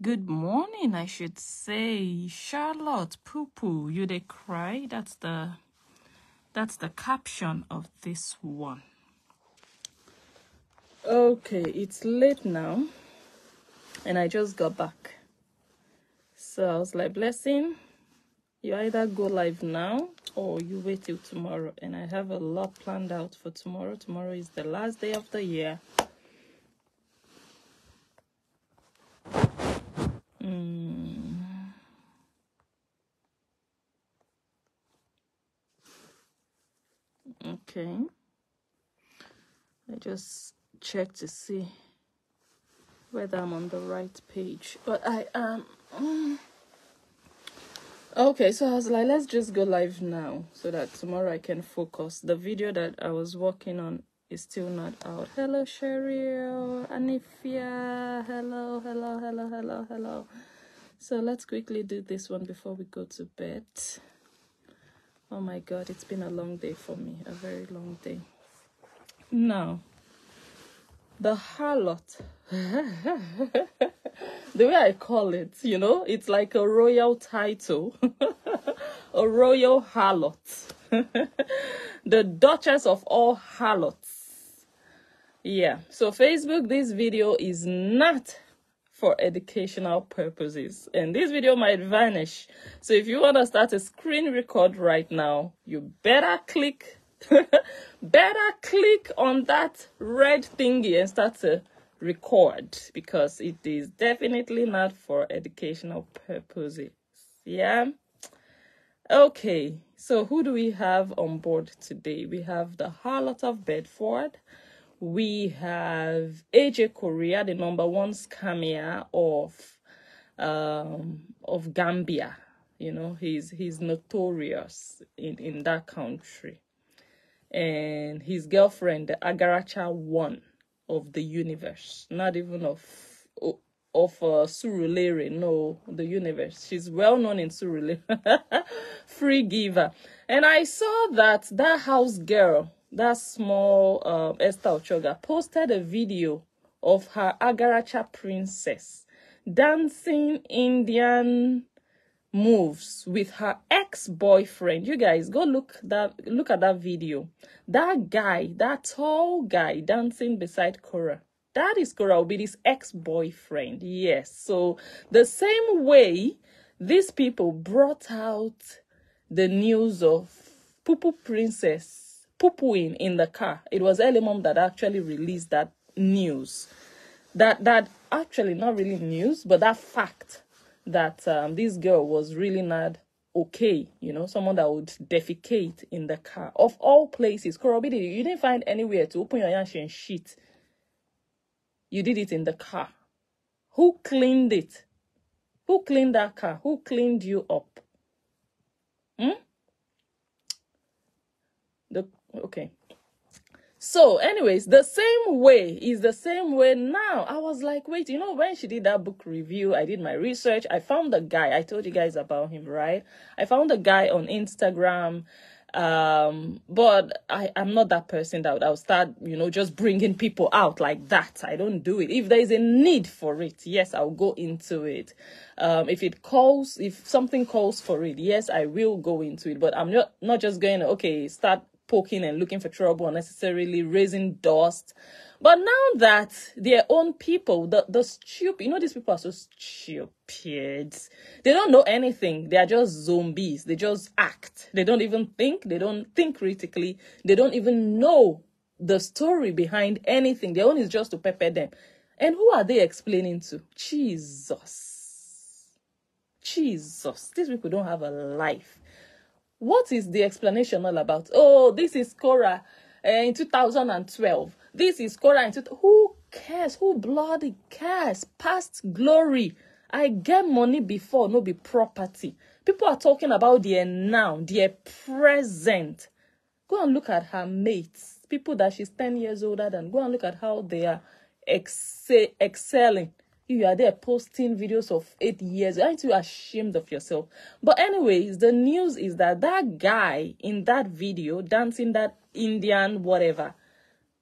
Good morning, I should say. Charlotte Poo Poo, you dey cry. That's the caption of this one. Okay, it's late now, and I just got back. So I was like, Blessing, you either go live now or you wait till tomorrow. And I have a lot planned out for tomorrow. Tomorrow is the last day of the year. Okay. I just checked to see whether I'm on the right page. But I am. Okay, so I was like, let's just go live now so that tomorrow I can focus. The video that I was working on is still not out. Hello, Cheryl, Anifia. Hello. So let's quickly do this one before we go to bed. Oh my God, it's been a long day for me, a very long day. Now, the harlot. The way I call it, it's like a royal title. A royal harlot. The Duchess of all harlots. Yeah, so Facebook, this video is not for educational purposes. And this video might vanish. So if you want to start a screen record right now, you better click on that red thingy and start to record, because it is definitely not for educational purposes. Yeah. Okay, so who do we have on board today? We have the Harlot of Bedford. We have AJ Korea, the #1 scammer of Gambia. He's notorious in that country. And his girlfriend, the Agaracha one of the universe, not even of Surulere, no, the universe. She's well known in Surulere. Free giver. And I saw that house girl, that small Esther Ochoga, posted a video of her Agaracha princess dancing Indian moves with her ex-boyfriend. You guys go look at that video. That guy, that tall guy dancing beside Cora, that is Cora Obidi's ex-boyfriend. Yes. So the same way these people brought out the news of Pupu Princess poo-pooing in the car. It was Elimom that actually released that news. That actually not really news, but that fact that this girl was really not okay, someone that would defecate in the car. Of all places, Korobidi, you didn't find anywhere to open your yansh and shit. You did it in the car. Who cleaned it? Who cleaned that car? Who cleaned you up? Okay. So, anyways, the same way now. I was like, wait, when she did that book review, I did my research. I found the guy. I told you guys about him, right? I found the guy on Instagram. But I'm not that person that I'll start, just bringing people out like that. I don't do it. If there is a need for it, yes, I'll go into it. If something calls for it, yes, I will go into it. But I'm not just going to, start poking and looking for trouble, unnecessarily raising dust. But now that their own people, the stupid, these people are so stupid. They don't know anything. They are just zombies. They just act. They don't even think. They don't think critically. They don't even know the story behind anything. Their own is just to pepper them. And who are they explaining to? Jesus. These people don't have a life. What is the explanation all about? Oh, this is Cora in 2012. This is Cora in 2012. Who cares? Who bloody cares? Past glory. I get money before, no be property. People are talking about their now, their present. Go and look at her mates. People that she's 10 years older than. Go and look at how they are excelling. You are there posting videos of 8 years. Aren't you ashamed of yourself? But anyways, the news is that guy in that video dancing that Indian whatever,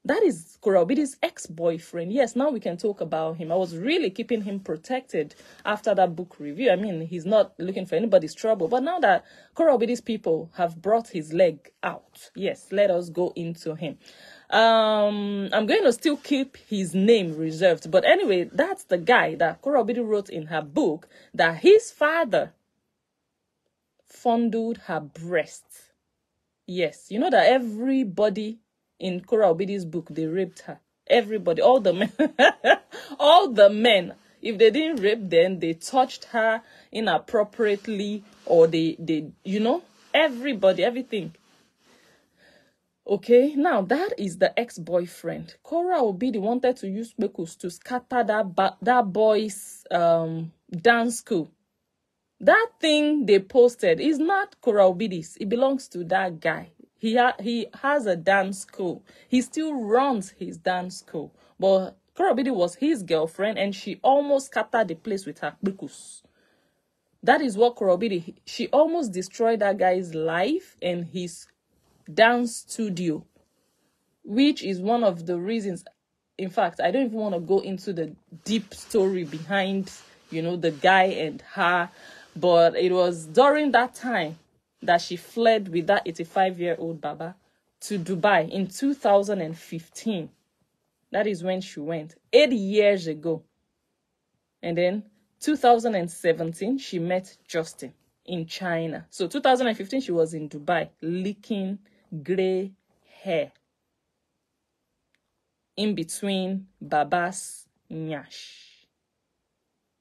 That is Korobidi's ex-boyfriend. Yes, now we can talk about him. I was really keeping him protected after that book review. I mean, he's not looking for anybody's trouble. But now that Korobidi's people have brought his leg out, yes, let us go into him. I'm going to still keep his name reserved. But anyway, that's the guy that Korobidi wrote in her book that his father fondled her breast. Yes, you know that everybody in Korobidi's book, they raped her. Everybody, all the men, all the men. If they didn't rape, then they touched her inappropriately, or they, you know, everybody, everything. Okay, now that is the ex-boyfriend. Korobidi wanted to use Kpekus to scatter that boy's dance school. That thing they posted is not Korobidi's. It belongs to that guy. He has a dance school. He still runs his dance school. But Korobidi was his girlfriend, and she almost scattered the place with her Kpekus. That is what Korobidi, she almost destroyed that guy's life and his dance studio, which is one of the reasons. In fact, I don't even want to go into the deep story behind, you know, the guy and her, but it was during that time that she fled with that 85-year-old Baba to Dubai in 2015. That is when she went, 8 years ago. And then 2017, she met Justin in China. So 2015, she was in Dubai, licking gray hair in between Baba's nyash.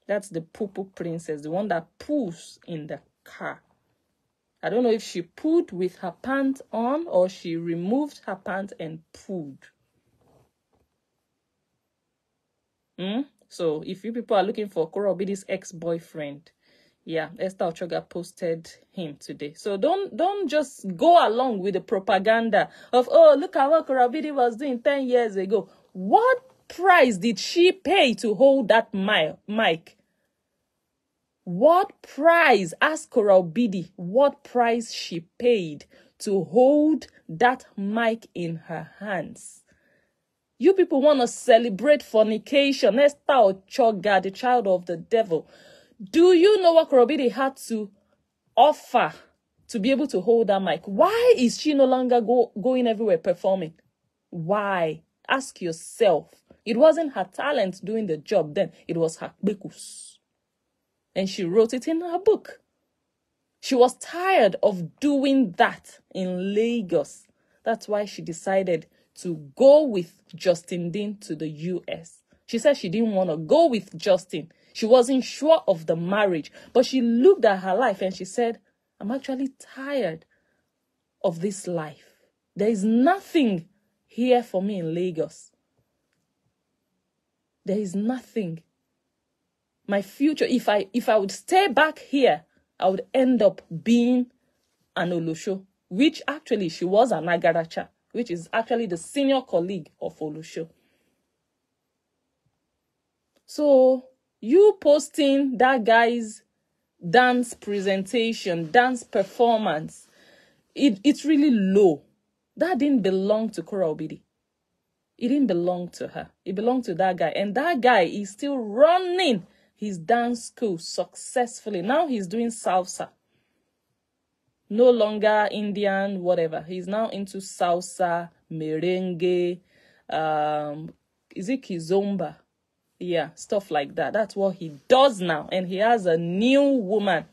That's the poo-poo princess, the one that poos in the car. I don't know if she pooed with her pants on or she removed her pants and pooed. So if you people are looking for Korobidi's ex-boyfriend, yeah, Esther Ochoga posted him today. So don't just go along with the propaganda of, oh, look at what Korobidi was doing 10 years ago. What price did she pay to hold that mic? What price? Ask Korobidi what price she paid to hold that mic in her hands. You people want to celebrate fornication. Esther Ochoga, the child of the devil. Do you know what Korobidi had to offer to be able to hold that mic? Why is she no longer going everywhere performing? Why? Ask yourself. It wasn't her talent doing the job then. It was her Kpekus. And she wrote it in her book. She was tired of doing that in Lagos. That's why she decided to go with Justin Dean to the US. She said she didn't want to go with Justin. She wasn't sure of the marriage, but she looked at her life and she said, I'm actually tired of this life. There is nothing here for me in Lagos. There is nothing. My future, if I would stay back here, I would end up being an Olosho, which actually she was an Agaracha, which is actually the senior colleague of Olosho. So you posting that guy's dance presentation, dance performance, it's really low. That didn't belong to Korobidi. It didn't belong to her. It belonged to that guy. And that guy is still running his dance school successfully. Now he's doing salsa. No longer Indian, whatever. He's now into salsa, merengue, is it kizomba? Yeah, stuff like that. That's what he does now. And he has a new woman,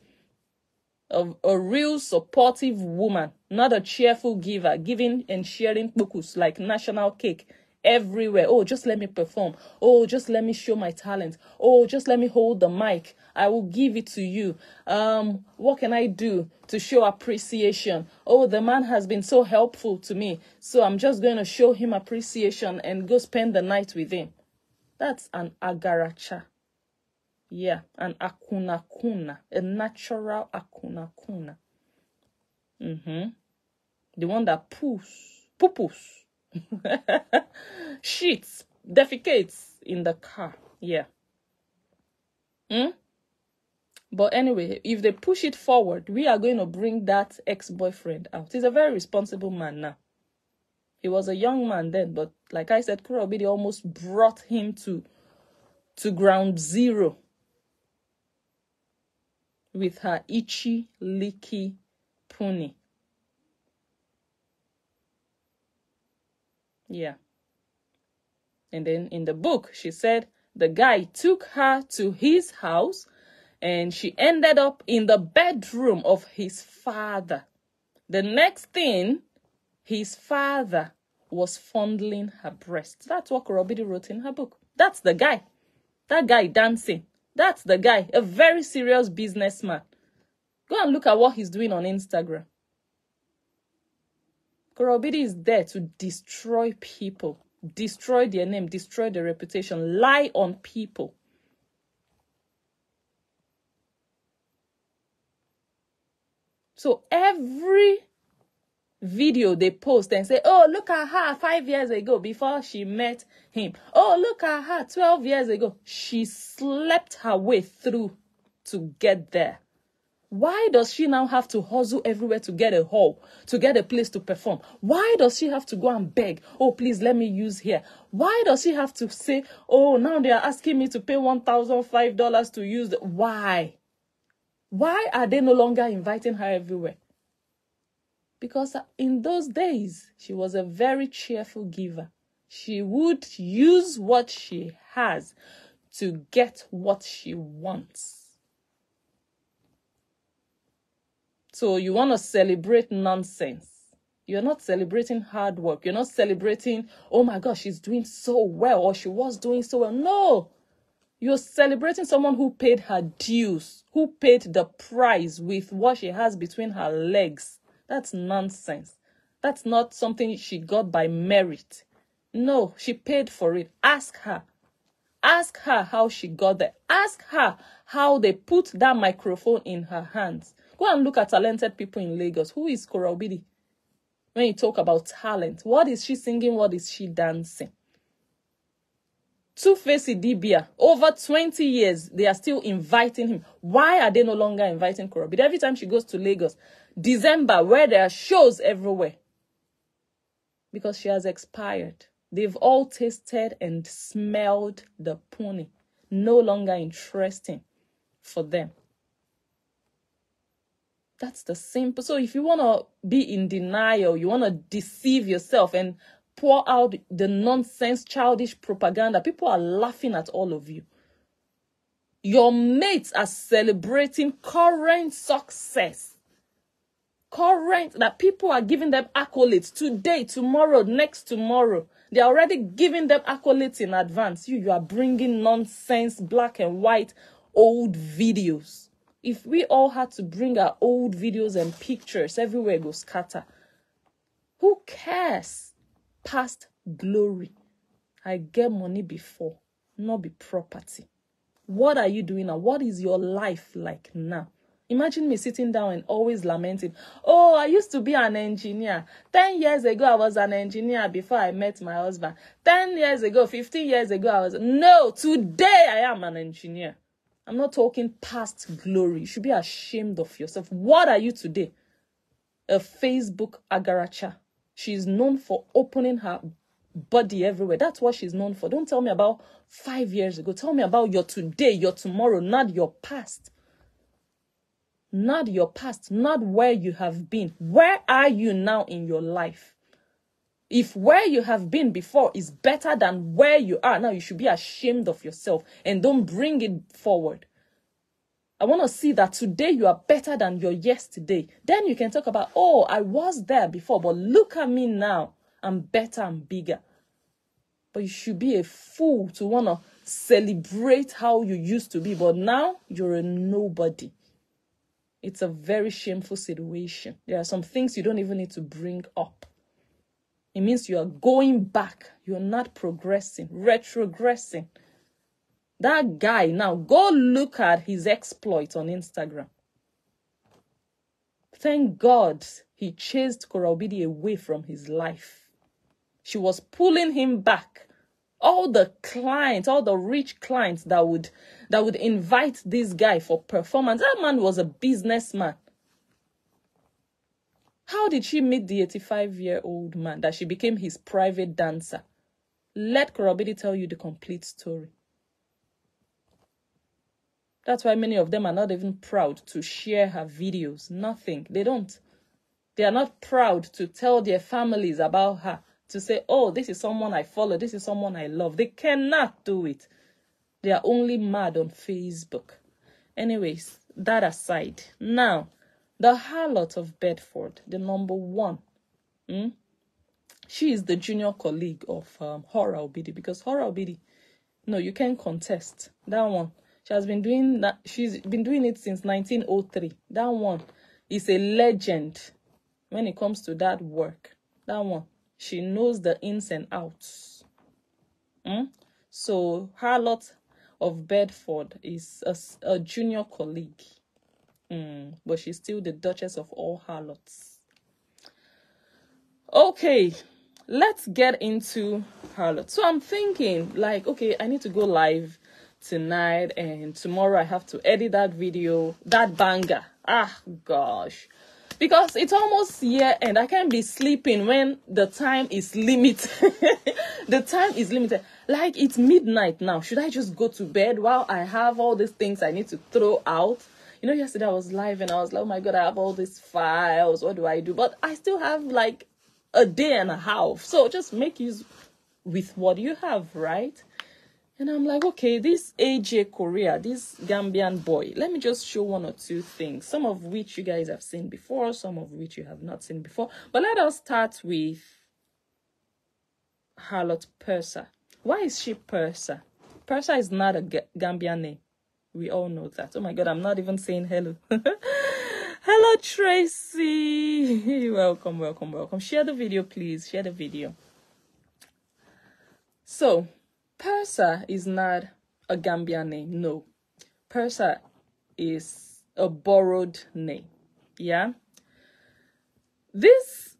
a real supportive woman, not a cheerful giver, giving and sharing Kpekus like national cake everywhere. Oh, just let me perform. Oh, just let me show my talent. Oh, just let me hold the mic. I will give it to you. What can I do to show appreciation? Oh, the man has been so helpful to me, so I'm just going to show him appreciation and go spend the night with him. That's an agaracha. Yeah, an akuna kuna, a natural akuna kuna. The one that poopos, shits, defecates in the car. Yeah. But anyway, if they push it forward, we are going to bring that ex-boyfriend out. He's a very responsible man now. He was a young man then, but Like I said, Kura Obidi almost brought him to ground zero with her itchy, leaky pony. Yeah. And then in the book, she said the guy took her to his house and she ended up in the bedroom of his father. The next thing, his father was fondling her breast. That's what Kura Obidi wrote in her book. That's the guy. That guy dancing. That's the guy. A very serious businessman. Go and look at what he's doing on Instagram. Kura Obidi is there to destroy people. Destroy their name. Destroy their reputation. Lie on people. So every video they post and say, oh, look at her 5 years ago before she met him. Oh, look at her 12 years ago. She slept her way through to get there. Why does she now have to hustle everywhere to get a hall, to get a place to perform? Why does she have to go and beg? Oh, please let me use here. Why does she have to say, oh, now they are asking me to pay $1,005 to use Why? Why are they no longer inviting her everywhere? Because in those days, she was a very cheerful giver. She would use what she has to get what she wants. So you want to celebrate nonsense. You're not celebrating hard work. You're not celebrating, oh my gosh, she's doing so well or she was doing so well. No. You're celebrating someone who paid her dues, who paid the price with what she has between her legs. That's nonsense. That's not something she got by merit. No, she paid for it. Ask her. Ask her how she got there. Ask her how they put that microphone in her hands. Go and look at talented people in Lagos. Who is Kura Obidi? When you talk about talent, what is she singing? What is she dancing? Two-Face Idibia, over 20 years, they are still inviting him. Why are they no longer inviting Kura Obidi? Every time she goes to Lagos, December, where there are shows everywhere. Because she has expired. They've all tasted and smelled the pony. No longer interesting for them. That's the simple. So if you want to be in denial, you want to deceive yourself and pour out the nonsense, childish propaganda, people are laughing at all of you. Your mates are celebrating current success. Current, that people are giving them accolades today, tomorrow, next tomorrow. They're already giving them accolades in advance. You are bringing nonsense, black and white, old videos. If we all had to bring our old videos and pictures, everywhere go scatter. Who cares? Past glory. I get money before, not be property. What are you doing now? What is your life like now? Imagine me sitting down and always lamenting, oh, I used to be an engineer. 10 years ago, I was an engineer before I met my husband. 10 years ago, 15 years ago, I was... No, today I am an engineer. I'm not talking past glory. You should be ashamed of yourself. What are you today? A Facebook agaracha. She's known for opening her body everywhere. That's what she's known for. Don't tell me about 5 years ago. Tell me about your today, your tomorrow, not your past. Not your past, not where you have been. Where are you now in your life? If where you have been before is better than where you are now, you should be ashamed of yourself and don't bring it forward. I want to see that today you are better than your yesterday. Then you can talk about, oh, I was there before, but look at me now. I'm better and bigger. But you should be a fool to want to celebrate how you used to be, but now you're a nobody. It's a very shameful situation. There are some things you don't even need to bring up. It means you are going back. You're not progressing, retrogressing. That guy, now go look at his exploits on Instagram. Thank God he chased Kura Obidi away from his life. She was pulling him back. All the clients, all the rich clients that would invite this guy for performance. That man was a businessman. How did she meet the 85-year-old man that she became his private dancer? Let Korobidi tell you the complete story. That's why many of them are not even proud to share her videos. Nothing. They don't. They are not proud to tell their families about her. To say, oh, this is someone I follow. This is someone I love. They cannot do it. They are only mad on Facebook. Anyways, that aside. Now, the harlot of Bedford, the number one. She is the junior colleague of Hora Obidi. Because Hora Obidi, no, you can't contest. That one. She has been doing that. She's been doing it since 1903. That one is a legend when it comes to that work. That one. She knows the ins and outs. So, harlot of Bedford is a junior colleague. But she's still the Duchess of all harlots. Okay, let's get into harlot. So I'm thinking, like, okay, I need to go live tonight, and tomorrow I have to edit that video, that banger. Ah, gosh. Because it's almost year end. I can't be sleeping when the time is limited. The time is limited. Like, it's midnight now. Should I just go to bed while I have all these things I need to throw out? You know, yesterday I was live and I was like, oh my God, I have all these files. What do I do? But I still have like a day and a half. So just make use with what you have, right? And I'm like, okay, this AJ Korea, this Gambian boy, let me just show one or two things, some of which you guys have seen before, some of which you have not seen before. But let us start with harlot Persa. Why is she Persa? Persa is not a Gambian name. We all know that. Oh my God, I'm not even saying hello. Hello, Tracy. Welcome, welcome, welcome. Share the video, please. Share the video. So, Persa is not a Gambian name. No. Persa is a borrowed name. Yeah? This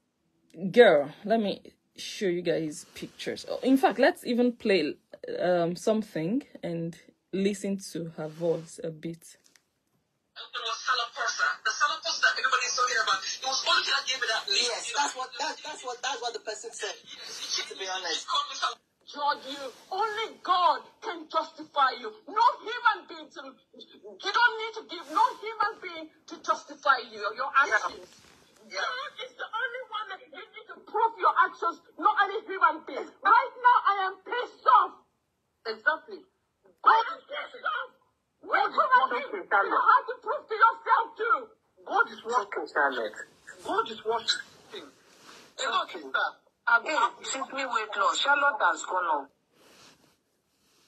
girl, let me show you guys pictures. In fact, let's even play something and listen to her voice a bit. It was Salah Persa. The Salah Persa that everybody's talking about. It was only that gave me that name. Yes, that's what the person said. To be honest. George, only God can justify you. No human being you don't need to give no human being to justify you or your actions. Yeah. God is the only one that you need to prove your actions, not any human being. Right now, I am pissed off. Exactly. I am pissed off. Which human being you have to prove to yourself too? God is working, Charlotte. God is working. Enough is that. Simply wait, Lord. Charlotte has gone on.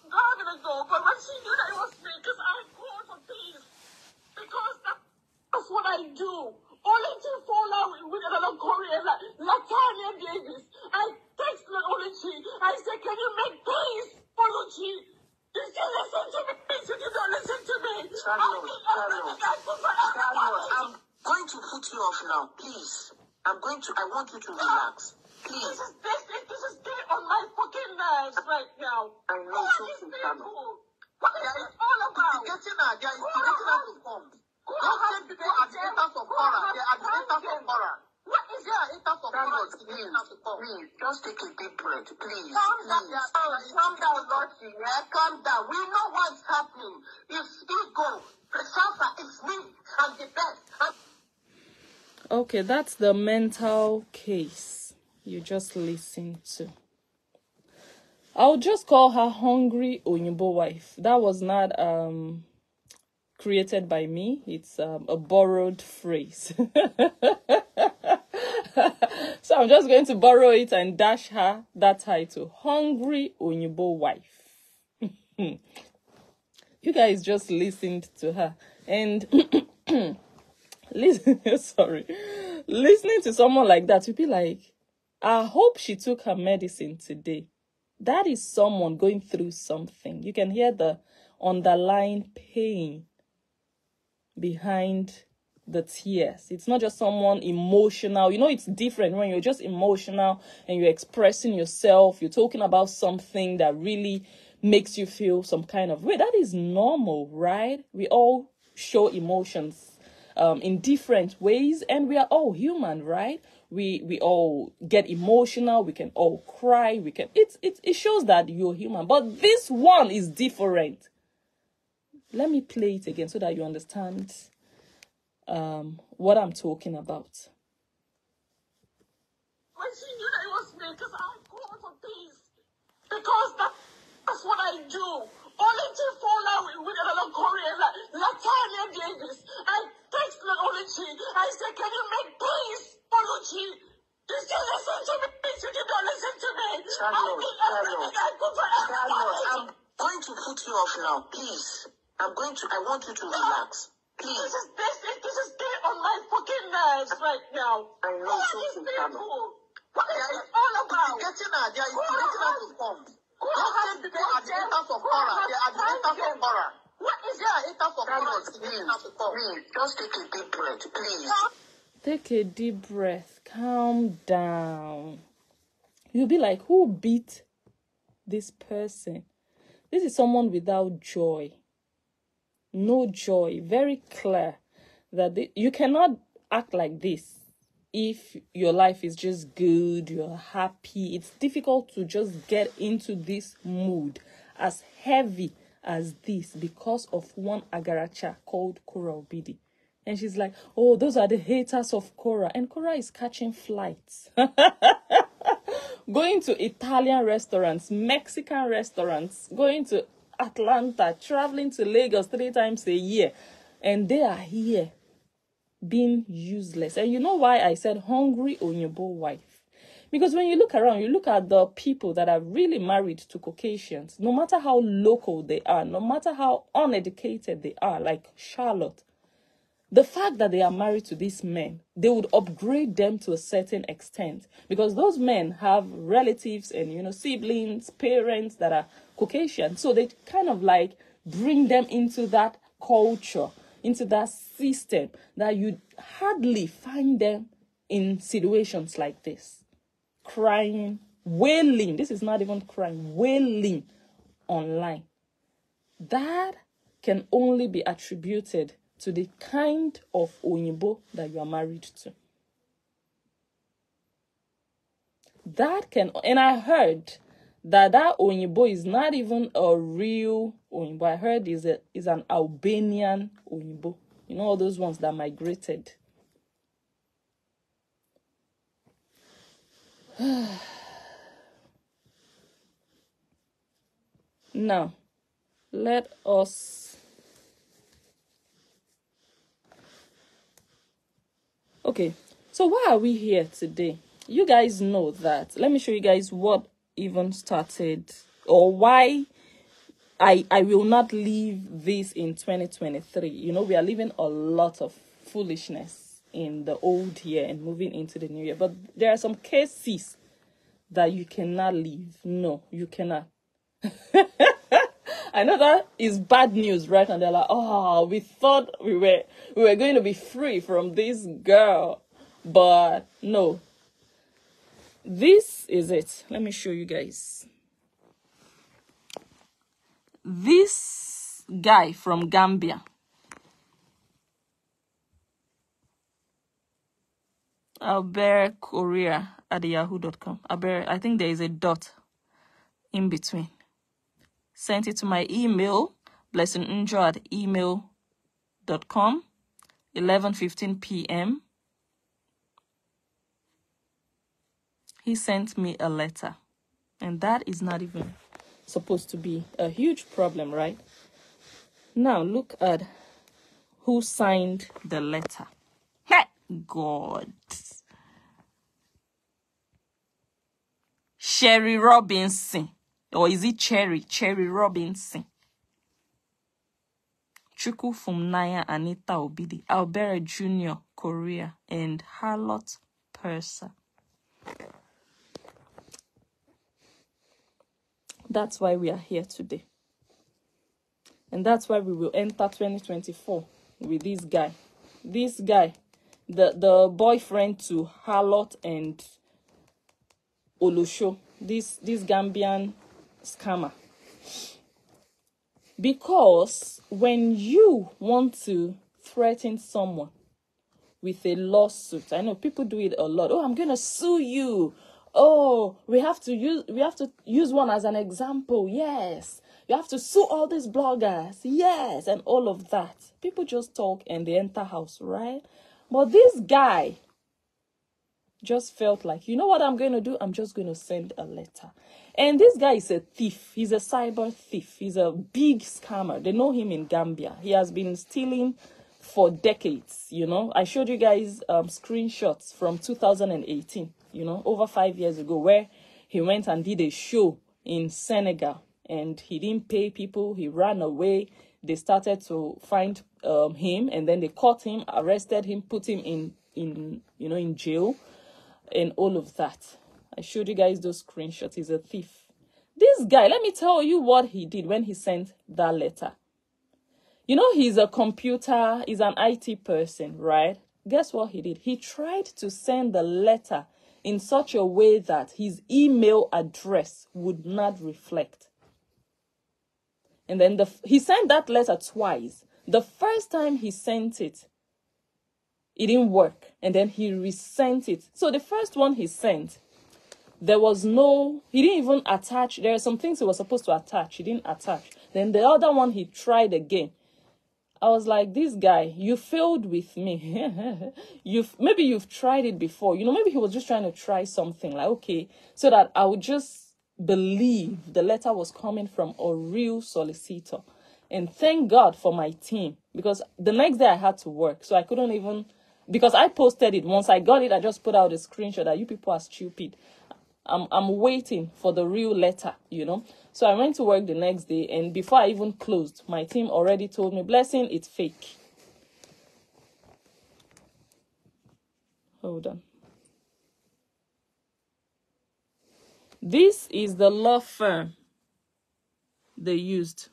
I'm gonna go, but when she knew that it was me, because I called for peace. Because that's what I do. Only to fall out with another Korean, like Latanya Davis. I texted Oluchi. I said, can you make peace, Oluchi? You still listen to me, you don't listen to me. Charlotte, I'm going to put you off now, please. I want you to relax. Please. This is getting on my fucking nerves right now. I know something, Charlotte. What is this all about? You're getting out of form. Don't say people are the haters of horror. They are the haters of horror. What is that? Haters of horror. Please, just take a deep breath, please. Calm down, Lottie. Yeah, calm down. We know what's happening. It's ego. Presalsa is me. I'm the best. Okay, that's the mental case you just listened to. I'll just call her Hungry Oyinbo Wife. That was not created by me. It's a borrowed phrase. So I'm just going to borrow it and dash her that title. Hungry Oyinbo Wife. You guys just listened to her. And listening to someone like that, you'd be like, I hope she took her medicine today. That is someone going through something. You can hear the underlying pain behind the tears. It's not just someone emotional. You know, it's different when you're just emotional and you're expressing yourself. You're talking about something that really makes you feel some kind of way. That is normal, right? We all show emotions in different ways, and we are all human, right? we all get emotional, we can all cry, it shows that you're human. But this one is different. Let me play it again so that you understand what I'm talking about. When she knew that it was me, because I called for peace. Because that's what I do. Only to fall out with another Korean, like Latanya Davis. I text Oluchi. I said, can you make peace, Oluchi? You still listen to me. You don't listen to me. Charlotte, I'm going to put you off now, please. I want you to relax. Please. This is getting on my fucking nerves right now. I know. Who are these people? What is it all about? They are getting out to form. Don't say people are the haters of Korah. They are the haters of Korah. What is they are haters of Korah? Please, just take a deep breath, please. Take a deep breath. Calm down. You'll be like, who beat this person? This is someone without joy. No joy. Very clear that you cannot act like this if your life is just good, you're happy. It's difficult to just get into this mood as heavy as this because of one Agaracha called Korah Obidi. And she's like, oh, those are the haters of Korah. And Korah is catching flights. Going to Italian restaurants, Mexican restaurants, going to Atlanta, traveling to Lagos 3 times a year. And they are here being useless. And you know why I said hungry Onyebo wife? Because when you look around, you look at the people that are really married to Caucasians, no matter how local they are, no matter how uneducated they are, like Charlotte, the fact that they are married to these men, they would upgrade them to a certain extent because those men have relatives and, siblings, parents that are Caucasian. So they kind of like bring them into that culture, into that system that you'd hardly find them in situations like this. Crying, wailing. This is not even crying, wailing online. That can only be attributed to the kind of Onyebo that you are married to. And I heard that Onyebo is not even a real Onyebo. I heard is an Albanian Onyebo. You know, all those ones that migrated. Now, let us... Okay, so why are we here today? You guys know that. Let me show you guys what even started or why I will not leave this in 2023. We are leaving a lot of foolishness in the old year and moving into the new year. But there are some cases that you cannot leave. No, you cannot. I know that is bad news, right? And they're like, oh, we thought we were going to be free from this girl. But no. This is it. Let me show you guys. This guy from Gambia. Albert Korea at yahoo.com. Albert, I think there is a dot in between. Sent it to my email, blessingunjo@email.com, 11:15 p.m. He sent me a letter. And that is not even supposed to be a huge problem, right? Now, look at who signed the letter. God. Sherry Robinson. Or is it Cherry? Cherry Robinson. Chuku Fumnaya Anita Obidi. Albert Jr. Korea. And Harlot Purser. That's why we are here today. And that's why we will enter 2024 with this guy. This guy, the boyfriend to Harlot and Olosho. This Gambian scammer. Because when you want to threaten someone, with a lawsuit. I know people do it a lot. Oh, I'm going to sue you. Oh, we have to use one as an example. Yes. You have to sue all these bloggers. Yes, and all of that. People just talk and they enter house, right? But this guy just felt like, you know what I'm going to do? I'm just going to send a letter. And this guy is a thief. He's a cyber thief. He's a big scammer. They know him in Gambia. He has been stealing for decades, you know. I showed you guys screenshots from 2018, you know, over 5 years ago, where he went and did a show in Senegal and he didn't pay people. He ran away. They started to find him, and then they caught him, arrested him, put him in jail and all of that. I showed you guys those screenshots. He's a thief. This guy, let me tell you what he did when he sent that letter. You know, he's a computer, he's an IT person, right? Guess what he did? He tried to send the letter in such a way that his email address would not reflect. And then he sent that letter twice. The first time he sent it, it didn't work. And then he resent it. So the first one he sent, he didn't even attach. There are some things he was supposed to attach. He didn't attach. Then the other one, he tried again. I was like, this guy, you failed with me. Maybe you've tried it before. You know, maybe he was just trying to try something like, okay, so that I would just believe the letter was coming from a real solicitor. And thank God for my team, because the next day I had to work. So I couldn't even, because I posted it. Once I got it, I just put out a screenshot that you people are stupid. I'm waiting for the real letter, you know. So I went to work the next day, and before I even closed, my team already told me, Blessing, it's fake. Hold on. This is the law firm they used.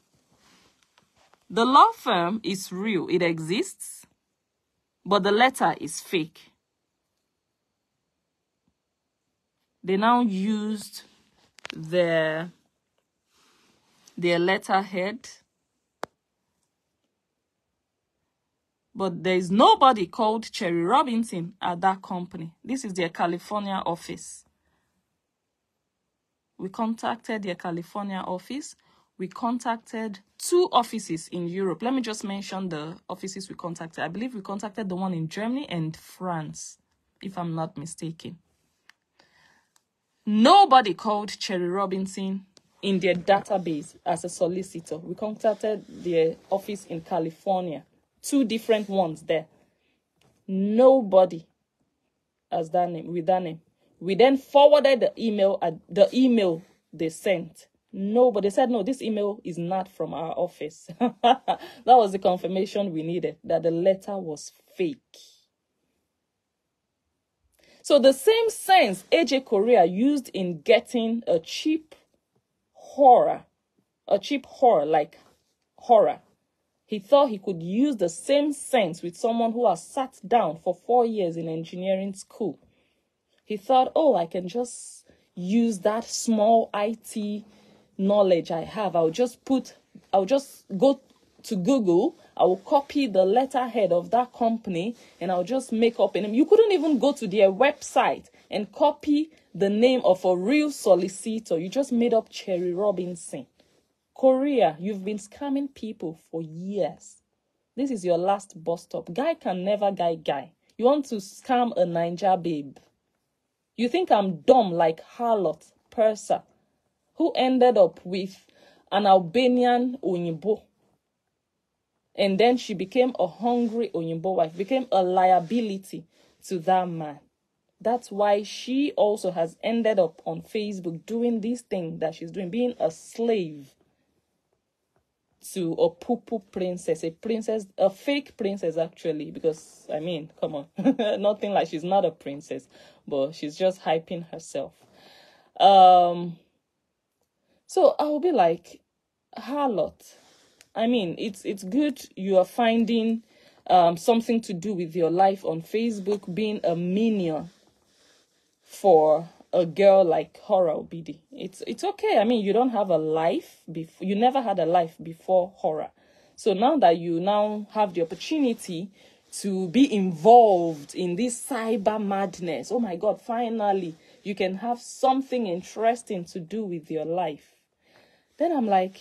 The law firm is real. It exists, but the letter is fake. They now used their letterhead, but there is nobody called Cherry Robinson at that company. This is their California office. We contacted their California office. We contacted 2 offices in Europe. Let me just mention the offices we contacted. I believe we contacted the one in Germany and France, if I'm not mistaken. Nobody called Cherry Robinson in their database as a solicitor. We contacted their office in California. 2 different ones there. Nobody as that name, with that name. We then forwarded the email they sent. Nobody said, no, this email is not from our office. That was the confirmation we needed, that the letter was fake. So the same sense AJ Correa used in getting a cheap horror like horror. He thought he could use the same sense with someone who has sat down for 4 years in engineering school. He thought, oh, I can just use that small IT knowledge I have. I'll just go to Google. I will copy the letterhead of that company and I'll just make up a name. You couldn't even go to their website and copy the name of a real solicitor. You just made up Cherry Robinson. Korea, you've been scamming people for years. This is your last bus stop. Guy can never guy. You want to scam a Ninja babe. You think I'm dumb like Harlot Persa, who ended up with an Albanian Oyinbo. And then she became a hungry Oyinbo wife, became a liability to that man. That's why she also has ended up on Facebook doing this thing that she's doing, being a slave to a poo-poo princess, a fake princess actually, because, I mean, come on, nothing like she's not a princess, but she's just hyping herself. So I will be like, harlot. I mean, it's good you are finding something to do with your life on Facebook, being a minion for a girl like Hora Obidi. It's okay. I mean, you don't have a life before. You never had a life before Hora. So now that you now have the opportunity to be involved in this cyber madness. Oh my God, finally, you can have something interesting to do with your life. Then I'm like,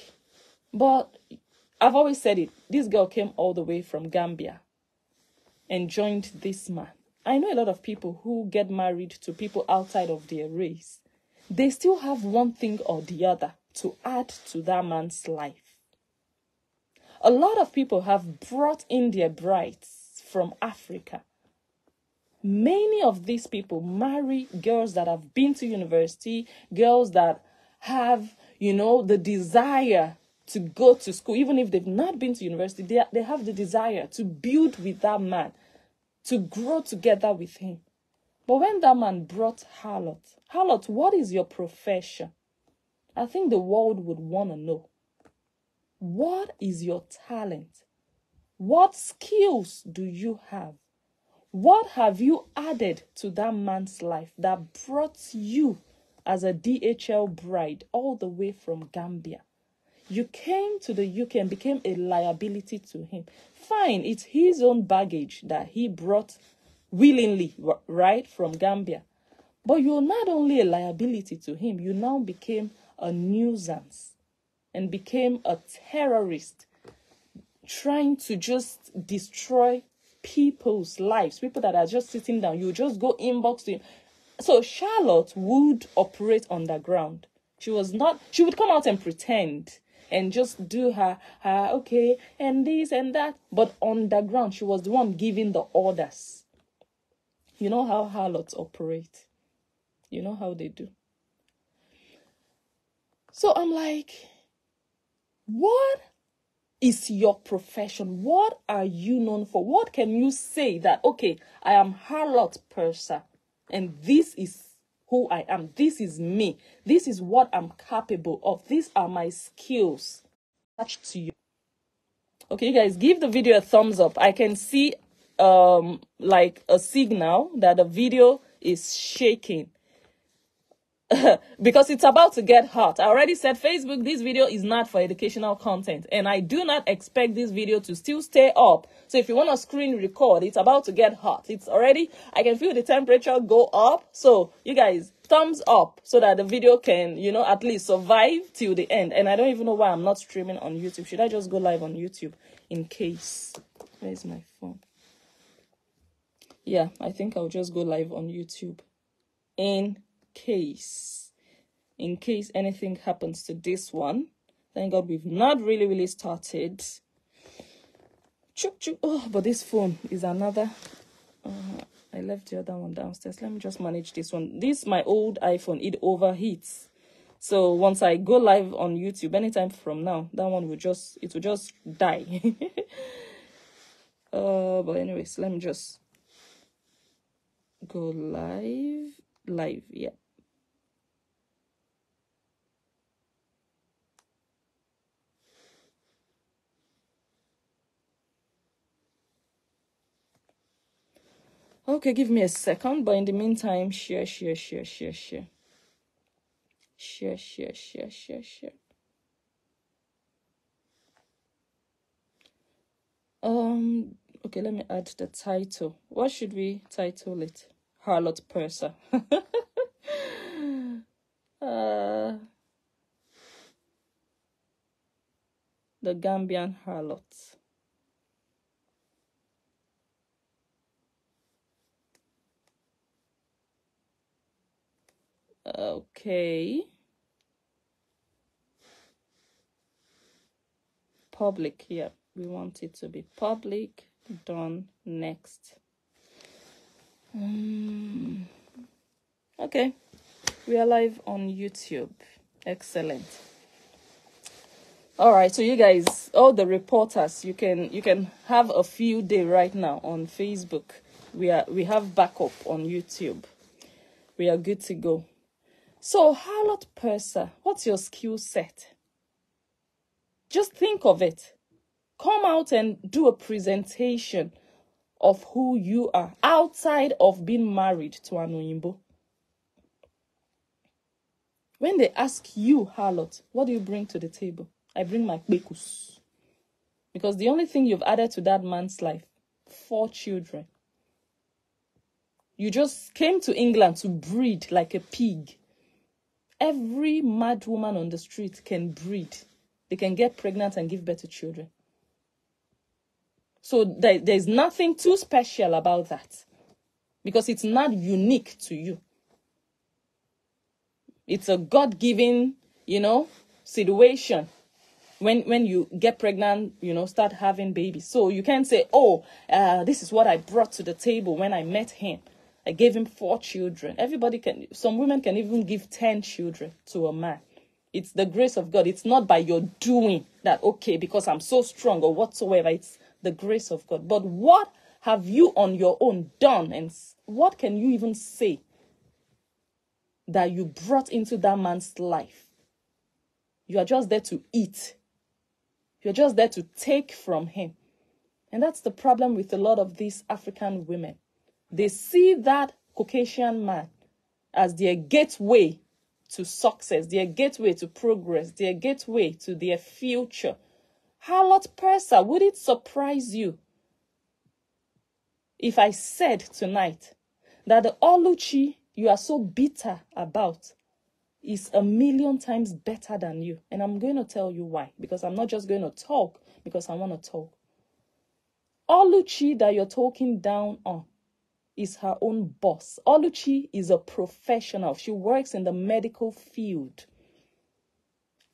but I've always said it. This girl came all the way from Gambia and joined this man. I know a lot of people who get married to people outside of their race. They still have one thing or the other to add to that man's life. A lot of people have brought in their brides from Africa. Many of these people marry girls that have been to university, girls that have, the desire to go to school. Even if they've not been to university, they have the desire to build with that man, to grow together with him. But when that man brought harlot, what is your profession? I think the world would want to know. What is your talent? What skills do you have? What have you added to that man's life that brought you as a DHL bride all the way from Gambia? You came to the UK and became a liability to him. Fine, it's his own baggage that he brought willingly, right, from Gambia. But you're not only a liability to him, you now became a nuisance and became a terrorist trying to just destroy people's lives, people that are just sitting down. You just go inbox to him. So Charlotte would operate underground. She would come out and pretend and just do her okay, and this and that. But underground, she was the one giving the orders. You know how harlots operate. You know how they do. So I'm like, what is your profession? What are you known for? What can you say that, okay, I am Harlot Persa, and this is who I am. This is me. This is what I'm capable of. These are my skills. Attached to you. Okay, you guys, give the video a thumbs up. I can see like a signal that the video is shaking. Because it's about to get hot. I already said, Facebook, this video is not for educational content, and I do not expect this video to still stay up. So if you want to screen record, it's about to get hot. It's already, I can feel the temperature go up. So you guys, thumbs up so that the video can, at least survive till the end. And I don't even know why I'm not streaming on YouTube. Should I just go live on YouTube in case? Where's my phone? Yeah, I think I'll just go live on YouTube in case anything happens to this one. Thank God we've not really started. Oh, but this phone is another. I left the other one downstairs. Let me just manage this one. This, my old iPhone, it overheats. So once I go live on YouTube, anytime from now, that one will just die. But anyways, let me just go live, yeah. Okay, give me a second, but in the meantime, share. Okay, let me add the title. What should we title it? Harlot Persa. The Gambian harlot. Okay. Public, yeah. We want it to be public. Done. Next. Okay. We are live on YouTube. Excellent. All right, so you guys, all the reporters, you can have a field day right now on Facebook. We have backup on YouTube. We are good to go. So, Harlot Persa, what's your skill set? Just think of it. Come out and do a presentation of who you are outside of being married to an Oyinbo. When they ask you, Harlot, what do you bring to the table? I bring my kpekus. Because the only thing you've added to that man's life, 4 children. You just came to England to breed like a pig. Every mad woman on the street can breed. They can get pregnant and give birth to children. So there's nothing too special about that, because it's not unique to you. It's a God-given, situation. When you get pregnant, start having babies. So you can't say, this is what I brought to the table when I met him. I gave him 4 children. Some women can even give 10 children to a man. It's the grace of God. It's not by your doing that, because I'm so strong or whatsoever. It's the grace of God. But what have you on your own done? And what can you even say that you brought into that man's life? You are just there to eat. You're just there to take from him. And that's the problem with a lot of these African women. They see that Caucasian man as their gateway to success, their gateway to progress, their gateway to their future. Harlot Persa, would it surprise you if I said tonight that the Oluchi you are so bitter about is 1,000,000 times better than you? And I'm going to tell you why. Because I'm not just going to talk because I want to talk. Oluchi that you're talking down on is her own boss. Oluchi is a professional. She works in the medical field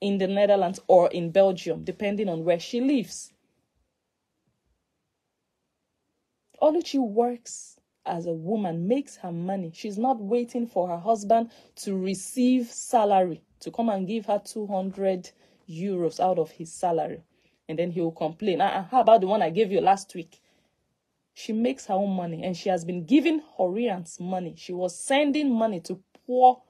in the Netherlands or in Belgium, depending on where she lives. Oluchi works as a woman, makes her money. She's not waiting for her husband to receive salary, to come and give her 200 euros out of his salary. And then he will complain, how about the one I gave you last week? She makes her own money, and she has been giving Horians money. She was sending money to poor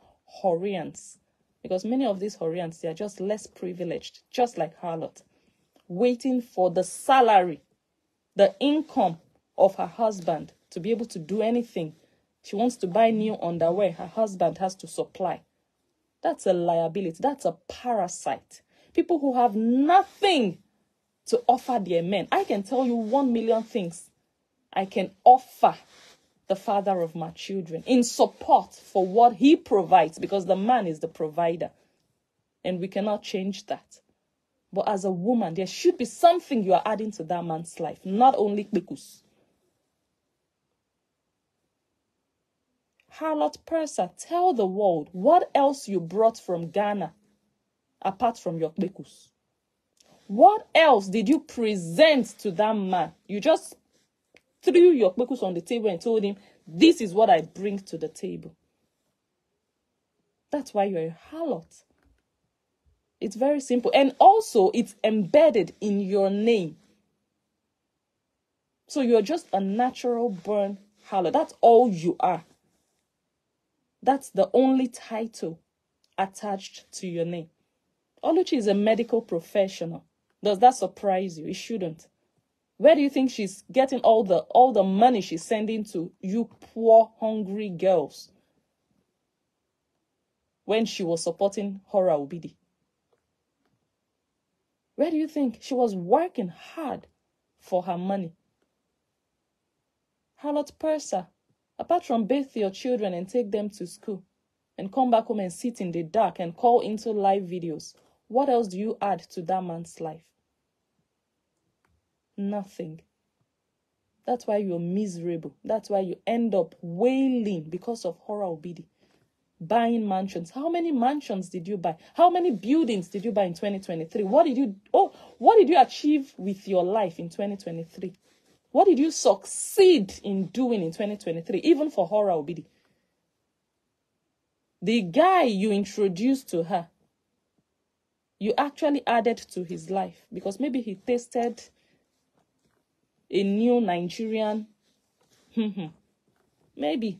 Horians, because many of these Horians, they are just less privileged, just like Harlot, waiting for the salary, the income of her husband to be able to do anything. She wants to buy new underwear. Her husband has to supply. That's a liability. That's a parasite. People who have nothing to offer their men. I can tell you 1,000,000 things I can offer the father of my children in support for what he provides, because the man is the provider. And we cannot change that. But as a woman, there should be something you are adding to that man's life, not only kpekus. Harlot Persa, tell the world what else you brought from Ghana apart from your kpekus. What else did you present to that man? You just threw your kpekus on the table and told him, this is what I bring to the table. That's why you're a harlot. It's very simple. And also, it's embedded in your name. So you're just a natural born harlot. That's all you are. That's the only title attached to your name. Oluchi is a medical professional. Does that surprise you? It shouldn't. Where do you think she's getting all the money she's sending to you poor, hungry girls when she was supporting Hora Obidi? Where do you think she was working hard for her money? Harlot Persa, apart from bathe your children and take them to school and come back home and sit in the dark and call into live videos, what else do you add to that man's life? Nothing. That's why you're miserable. That's why you end up wailing because of Hora Obidi. Buying mansions. How many mansions did you buy? How many buildings did you buy in 2023? What did you achieve with your life in 2023? What did you succeed in doing in 2023, even for Hora Obidi? The guy you introduced to her, you actually added to his life, because maybe he tasted a new Nigerian, maybe.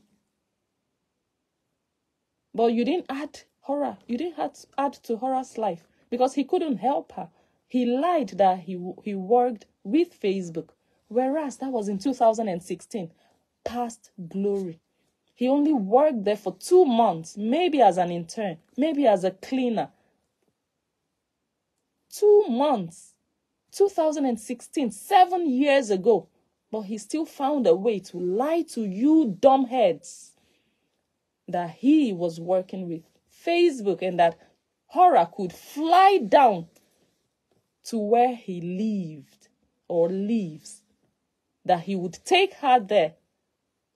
But you didn't add Hora. You didn't have to add to Hora's life, because he couldn't help her. He lied that he worked with Facebook, whereas that was in 2016. Past glory. He only worked there for 2 months, maybe as an intern, maybe as a cleaner. 2 months. 2016, 7 years ago. But he still found a way to lie to you dumbheads that he was working with Facebook and that Hora could fly down to where he lived or lives, that he would take her there.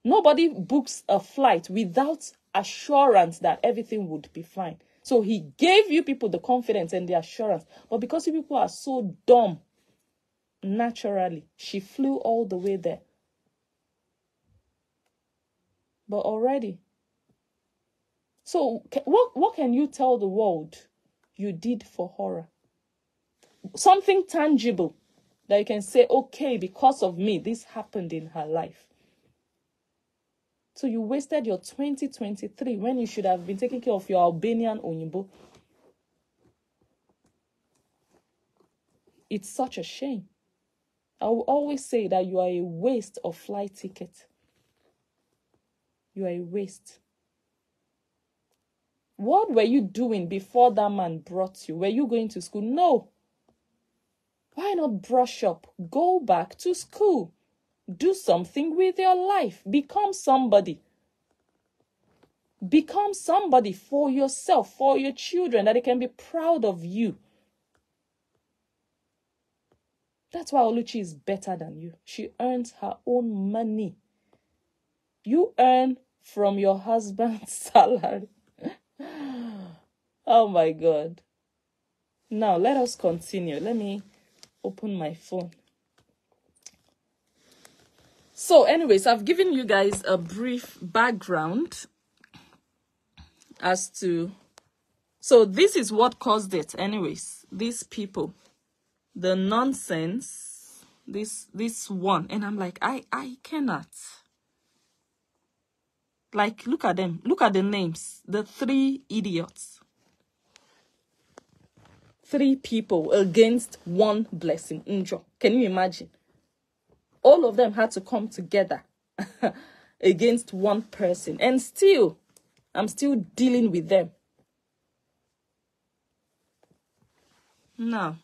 Nobody books a flight without assurance that everything would be fine. So he gave you people the confidence and the assurance. But because you people are so dumb, naturally, she flew all the way there. But already. So what can you tell the world you did for Hora? Something tangible that you can say, okay, because of me, this happened in her life. So you wasted your 2023 when you should have been taking care of your Albanian Onyimbo. It's such a shame. I will always say that you are a waste of flight ticket. You are a waste. What were you doing before that man brought you? Were you going to school? No. Why not brush up? Go back to school. Do something with your life. Become somebody. Become somebody for yourself, for your children, that they can be proud of you. That's why Oluchi is better than you. She earns her own money. You earn from your husband's salary. Oh my God. Now, let us continue. Let me open my phone. So, anyways, I've given you guys a brief background as to... So, this is what caused it. Anyways, these people, the nonsense, this one. And I'm like, I cannot. Like, look at them. Look at the names. The 3 idiots. 3 people against 1 blessing. Njo. Can you imagine? All of them had to come together against 1 person. And still, I'm still dealing with them. Now,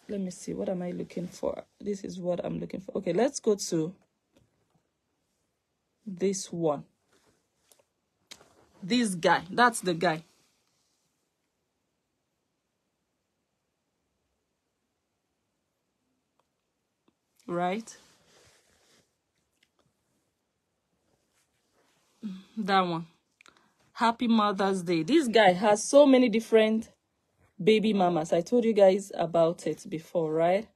let me see. What am I looking for? This is what I'm looking for. Okay, let's go to this one. This guy. That's the guy. Right? That one. Happy Mother's Day. This guy has so many different baby mamas. I told you guys about it before, right?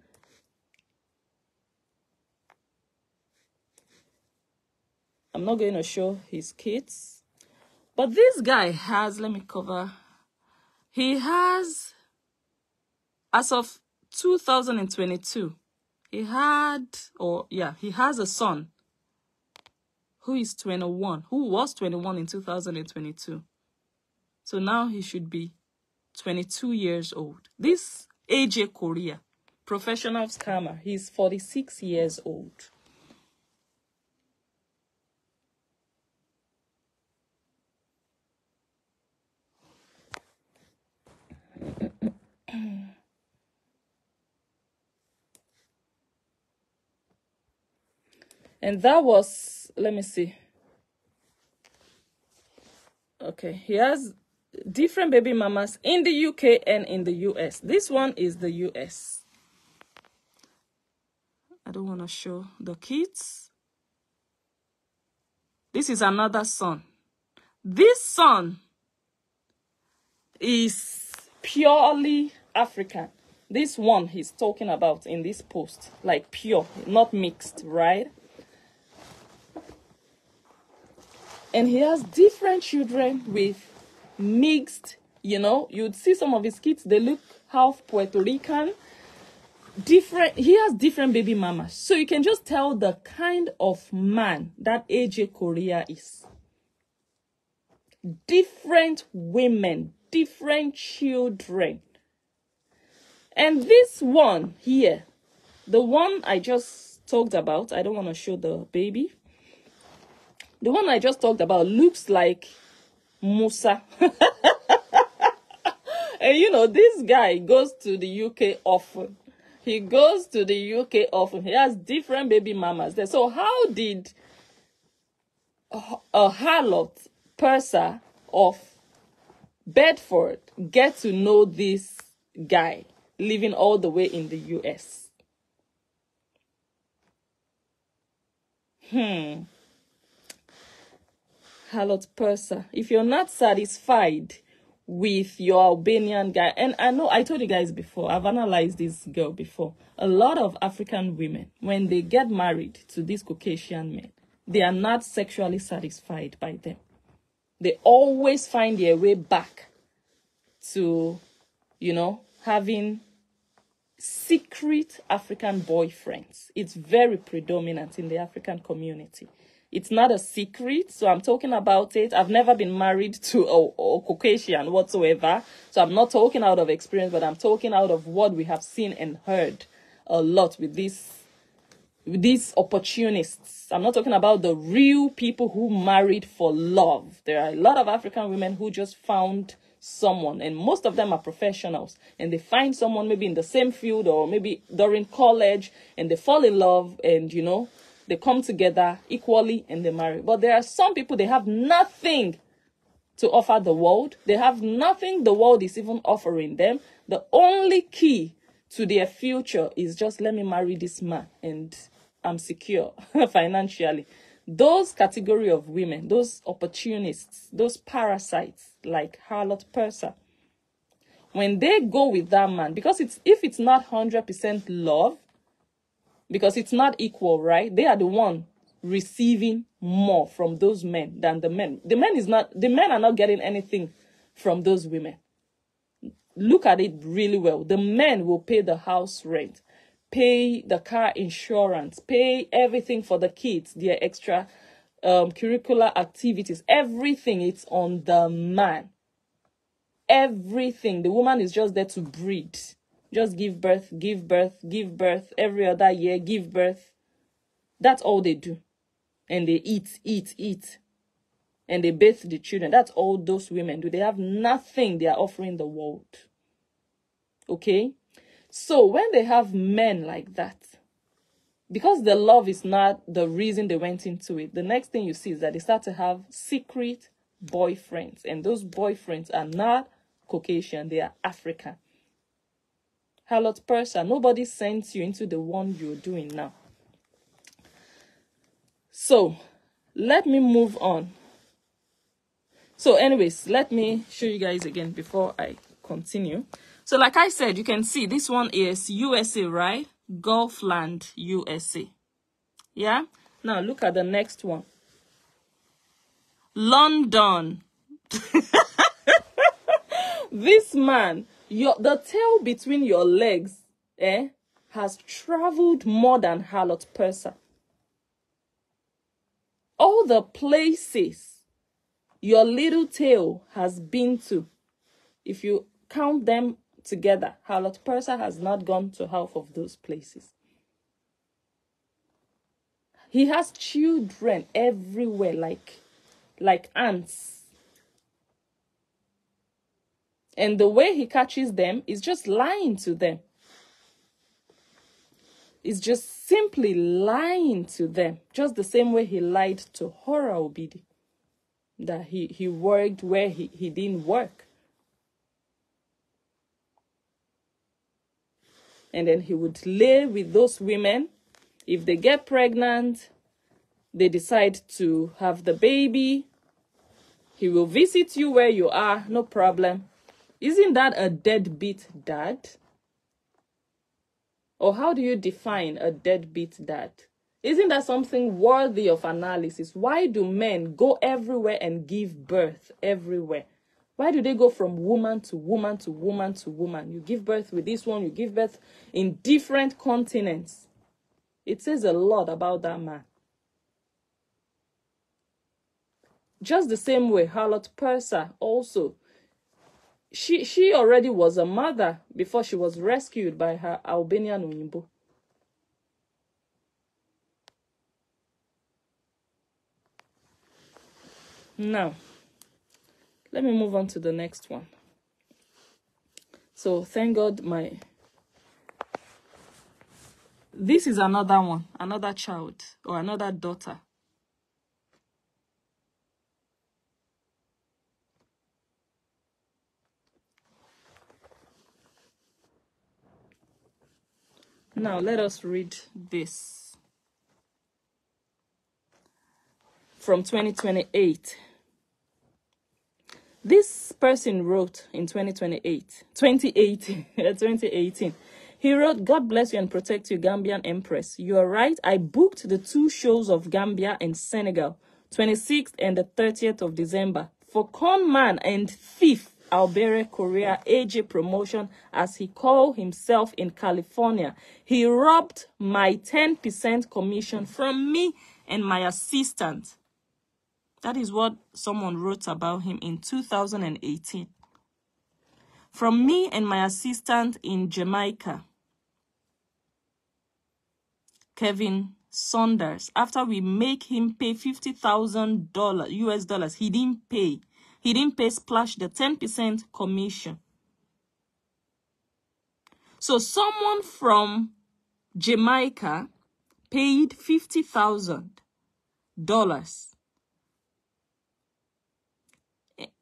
I'm not going to show his kids. But this guy has, let me cover. He has, as of 2022, he has a son who is 21, who was 21 in 2022. So now he should be 22 years old. This AJ Korea, professional scammer, he's 46 years old. And that was, let me see. Okay, he has different baby mamas in the UK and in the US. This one is the US. I don't want to show the kids. This is another son. This son is purely African. This one he's talking about in this post, like pure, not mixed, right? And he has different children with mixed, you'd see some of his kids, they look half Puerto Rican. He has different baby mamas. So you can just tell the kind of man that AJ Korea is. Different women, different children. And this one here, the one I just talked about, I don't want to show the baby. The one I just talked about looks like Musa. And you know, this guy goes to the UK often. He goes to the UK often. He has different baby mamas there. So how did a harlot purser of Bedford get to know this guy living all the way in the US? Harlot purser, if you're not satisfied with your Albanian guy, and I know I told you guys before, I've analyzed this girl before. A lot of African women, when they get married to these Caucasian men, they are not sexually satisfied by them. They always find their way back to, you know, having secret African boyfriends. It's very predominant in the African community. It's not a secret, so I'm talking about it. I've never been married to a Caucasian whatsoever, so I'm not talking out of experience, but I'm talking out of what we have seen and heard a lot with these opportunists. I'm not talking about the real people who married for love. There are a lot of African women who just found someone, and most of them are professionals, and they find someone maybe in the same field or maybe during college, and they fall in love, and you know, they come together equally and they marry. But there are some people, they have nothing to offer the world. They have nothing the world is even offering them. The only key to their future is just, let me marry this man and I'm secure financially. Those category of women, those opportunists, those parasites like harlot purser, when they go with that man, because if it's not 100% love, because it's not equal, right? They are the one receiving more from those men than the men. The men are not getting anything from those women. Look at it really well. The men will pay the house rent, pay the car insurance, pay everything for the kids, their extra curricular activities, everything. It's on the man. Everything. The woman is just there to breed. Just give birth, give birth, give birth. Every other year, give birth. That's all they do. And they eat. And they bathe the children. That's all those women do. They have nothing they are offering the world. Okay? So when they have men like that, because the love is not the reason they went into it, the next thing you see is that they start to have secret boyfriends. And those boyfriends are not Caucasian. They are African. Harlot purser, nobody sends you into the one you're doing now. So, let me move on. So, anyways, let me show you guys again before I continue. So, like I said, you can see this one is USA, right? Gulfland, USA. Yeah? Now, look at the next one. London. This man, the tail between your legs has traveled more than harlot purser. All the places your little tail has been to, if you count them together, harlot purser has not gone to half of those places. He has children everywhere, like ants. And the way he catches them is just lying to them. It's just simply lying to them. Just the same way he lied to Hora Obidi. That he worked where he didn't work. And then he would lay with those women. If they get pregnant, they decide to have the baby. He will visit you where you are, no problem. Isn't that a deadbeat dad? Or how do you define a deadbeat dad? Isn't that something worthy of analysis? Why do men go everywhere and give birth everywhere? Why do they go from woman to woman to woman to woman? You give birth with this one, you give birth in different continents. It says a lot about that man. Just the same way, harlot purser also. She already was a mother before she was rescued by her Albanian Uyimbo. Now, let me move on to the next one. So thank God this is another one, another child or another daughter. Now let us read this from 2028. This person wrote in 2018. He wrote, "God bless you and protect you, Gambian Empress. You are right. I booked the 2 shows of Gambia and Senegal, 26th and the 30th of December, for con man and thief Albere Korea AJ Promotion, as he called himself in California. He robbed my 10% commission from me and my assistant." That is what someone wrote about him in 2018. "From me and my assistant in Jamaica, Kevin Saunders, after we make him pay $50,000 US dollars, he didn't pay. He didn't pay Splash the 10% commission. So someone from Jamaica paid $50,000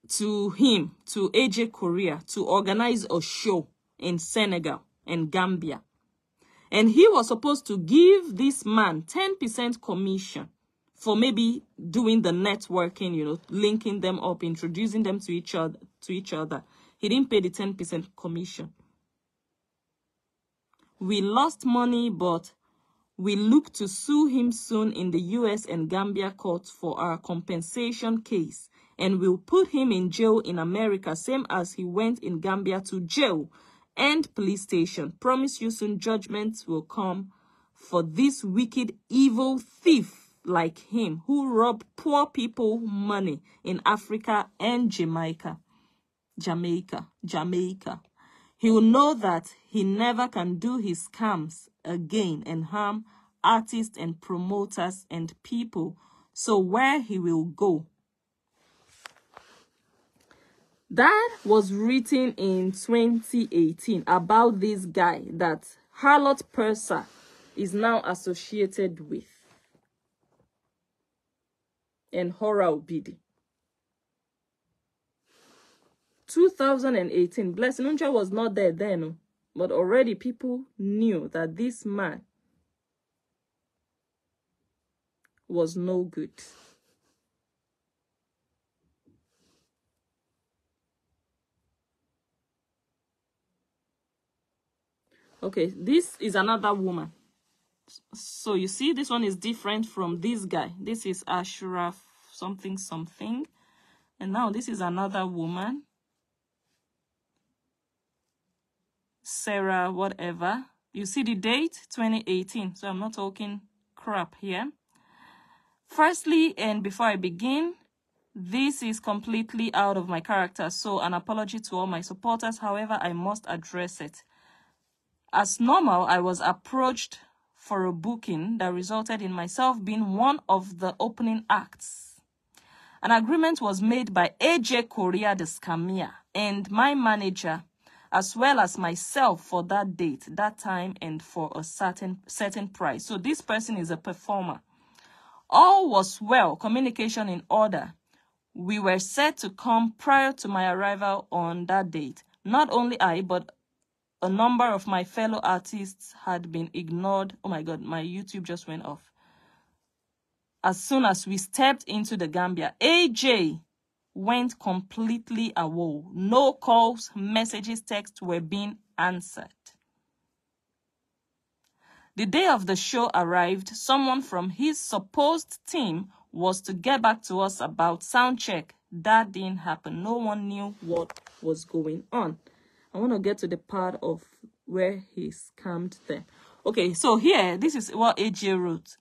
to him, to AJ Korea, to organize a show in Senegal and Gambia. And he was supposed to give this man 10% commission for maybe doing the networking, you know, linking them up, introducing them to each other. He didn't pay the 10% commission. We lost money, but we look to sue him soon in the US and Gambia courts for our compensation case. And we'll put him in jail in America, same as he went in Gambia to jail and police station. Promise you soon judgment will come for this wicked, evil thief like him who robbed poor people money in Africa and Jamaica. He will know that he never can do his scams again and harm artists and promoters and people. So where he will go." That was written in 2018 about this guy that Harlot Purser is now associated with, and Hora Obidi. 2018. Blessing Nuncha was not there then, but already people knew that this man was no good. Okay, this is another woman. So you see, this one is different from this guy. This is Ashraf something. And now this is another woman. Sarah whatever. You see the date, 2018. So I'm not talking crap here. Firstly, and before I begin, this is completely out of my character. So an apology to all my supporters. However, I must address it. As normal, I was approached for a booking that resulted in myself being one of the opening acts. An agreement was made by AJ Korea the Scammer and my manager, as well as myself, for that date, that time, and for a certain price. So this person is a performer. All was well, communication in order. We were set to come prior to my arrival on that date. Not only I, but a number of my fellow artists had been ignored. Oh my God, my YouTube just went off. As soon as we stepped into the Gambia, AJ went completely AWOL. No calls, messages, texts were being answered. The day of the show arrived, someone from his supposed team was to get back to us about sound check. That didn't happen. No one knew what was going on. I want to get to the part of where he scammed them. Okay, so here, this is what AJ wrote.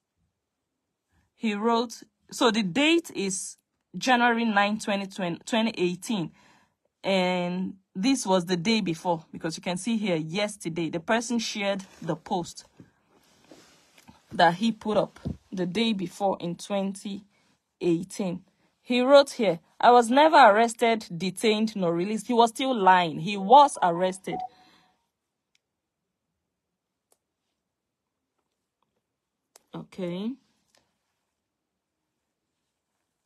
He wrote, so the date is January 9, 2018. And this was the day before, because you can see here, yesterday, the person shared the post that he put up the day before in 2018. He wrote here, I was never arrested, detained, nor released. He was still lying. He was arrested. Okay.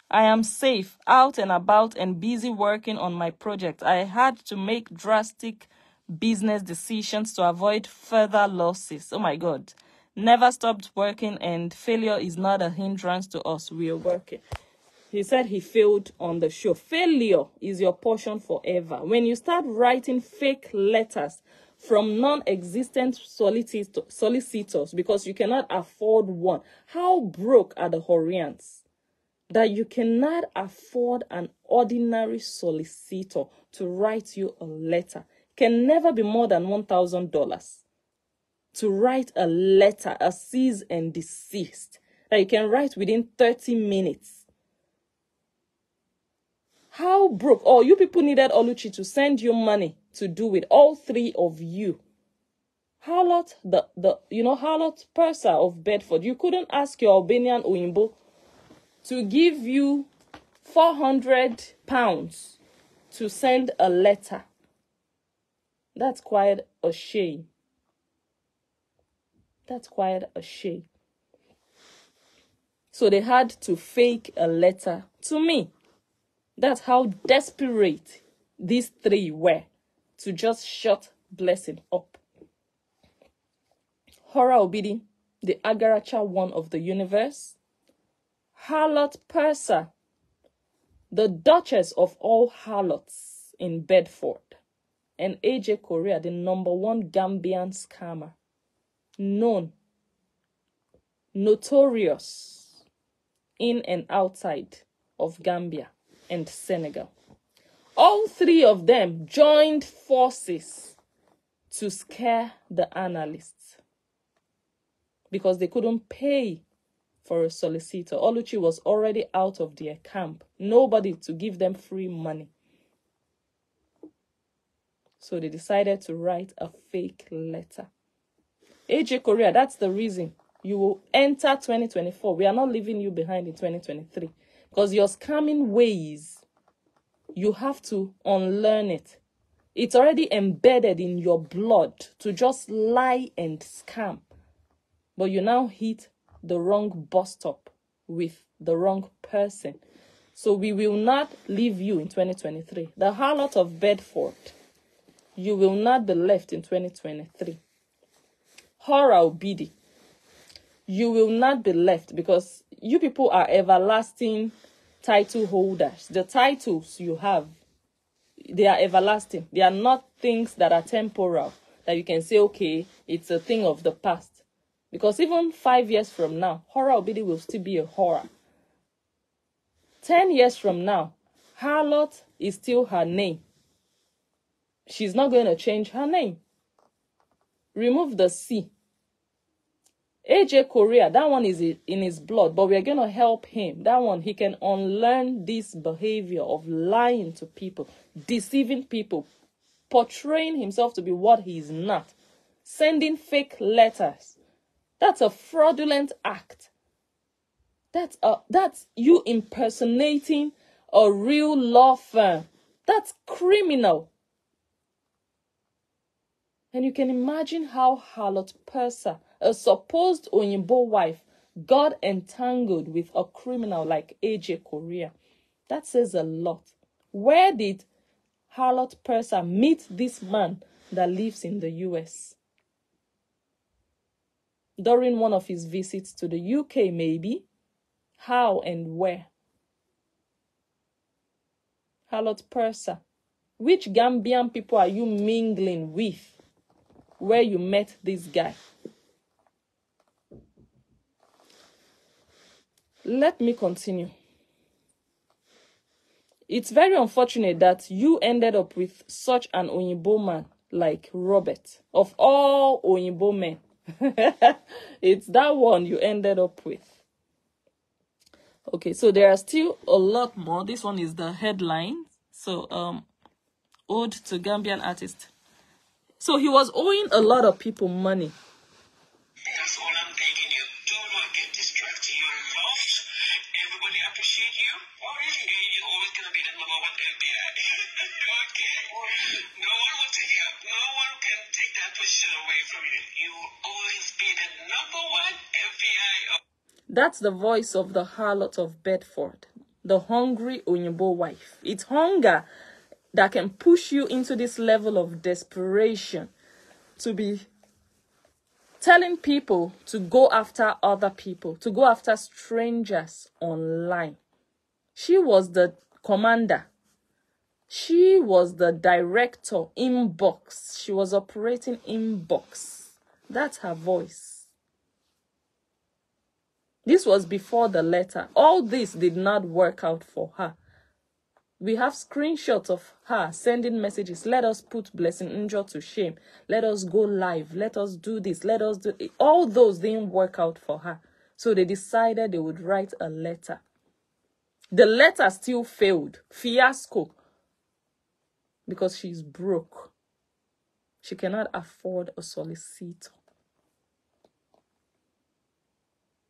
I am safe, out and about and busy working on my project. I had to make drastic business decisions to avoid further losses. Oh my God. Never stopped working, and failure is not a hindrance to us. We are working. He said he failed on the show. Failure is your portion forever. When you start writing fake letters from non-existent solicitors because you cannot afford one. How broke are the Horians that you cannot afford an ordinary solicitor to write you a letter? Can never be more than $1,000 to write a letter, a cease and desist, that you can write within 30 minutes. How broke? Oh, you people needed Oluchi to send you money to do it. All three of you. Harlot, Harlot Purser of Bedford. You couldn't ask your Albanian Oyinbo to give you £400 to send a letter. That's quite a shame. That's quite a shame. So they had to fake a letter to me. That's how desperate these three were to just shut Blessing up. Hora Obidi, the Agaracha one of the universe. Harlot Purser, the Duchess of all harlots in Bedford. And AJ Correa, the #1 Gambian scammer. Known, notorious, in and outside of Gambia and Senegal. All three of them joined forces to scare the analysts because they couldn't pay for a solicitor. Oluchi was already out of their camp. Nobody to give them free money. So they decided to write a fake letter. AJ Correa, that's the reason you will enter 2024. We are not leaving you behind in 2023. Because your scamming ways, you have to unlearn it. It's already embedded in your blood to just lie and scam. But you now hit the wrong bus stop with the wrong person. So we will not leave you in 2023. The harlot of Bedford, you will not be left in 2023. Hora Obidi, you will not be left because you people are everlasting title holders. The titles you have, they are everlasting. They are not things that are temporal, that you can say, okay, it's a thing of the past. Because even 5 years from now, Hora Obidi will still be a horror. 10 years from now, Harlot is still her name. She's not going to change her name. Remove the C. AJ Correa, that one is in his blood, but we're going to help him. That one, he can unlearn this behavior of lying to people, deceiving people, portraying himself to be what he is not, sending fake letters. That's a fraudulent act. That's you impersonating a real law firm. That's criminal. And you can imagine how Harlot Purser, a supposed Oyinbo wife, got entangled with a criminal like AJ Correa. That says a lot. Where did Harlot Purser meet this man that lives in the US? During one of his visits to the UK, maybe. How and where? Harlot Purser, which Gambian people are you mingling with where you met this guy? Let me continue. It's very unfortunate that you ended up with such an Oyinbo man like Robert. Of all Oyinbo men, it's that one you ended up with. Okay, so there are still a lot more. This one is the headline. So, ode to Gambian artist. So he was owing a lot of people money. That's all I'm begging you. Do not get distracted. You're loved. Everybody appreciate you. Oh, really? information away from you. You will always be the #1 FBI. That's the voice of the harlot of Bedford, the hungry Oyinbo wife. It's hunger that can push you into this level of desperation to be telling people to go after other people, to go after strangers online. She was the commander. She was the director, inbox. She was operating inbox. That's her voice. This was before the letter. All this did not work out for her. We have screenshots of her sending messages. Let us put Blessing Njo to shame. Let us go live. Let us do this. Let us do it. All those didn't work out for her. So they decided they would write a letter. The letter still failed. Fiasco. Because she's broke. She cannot afford a solicitor.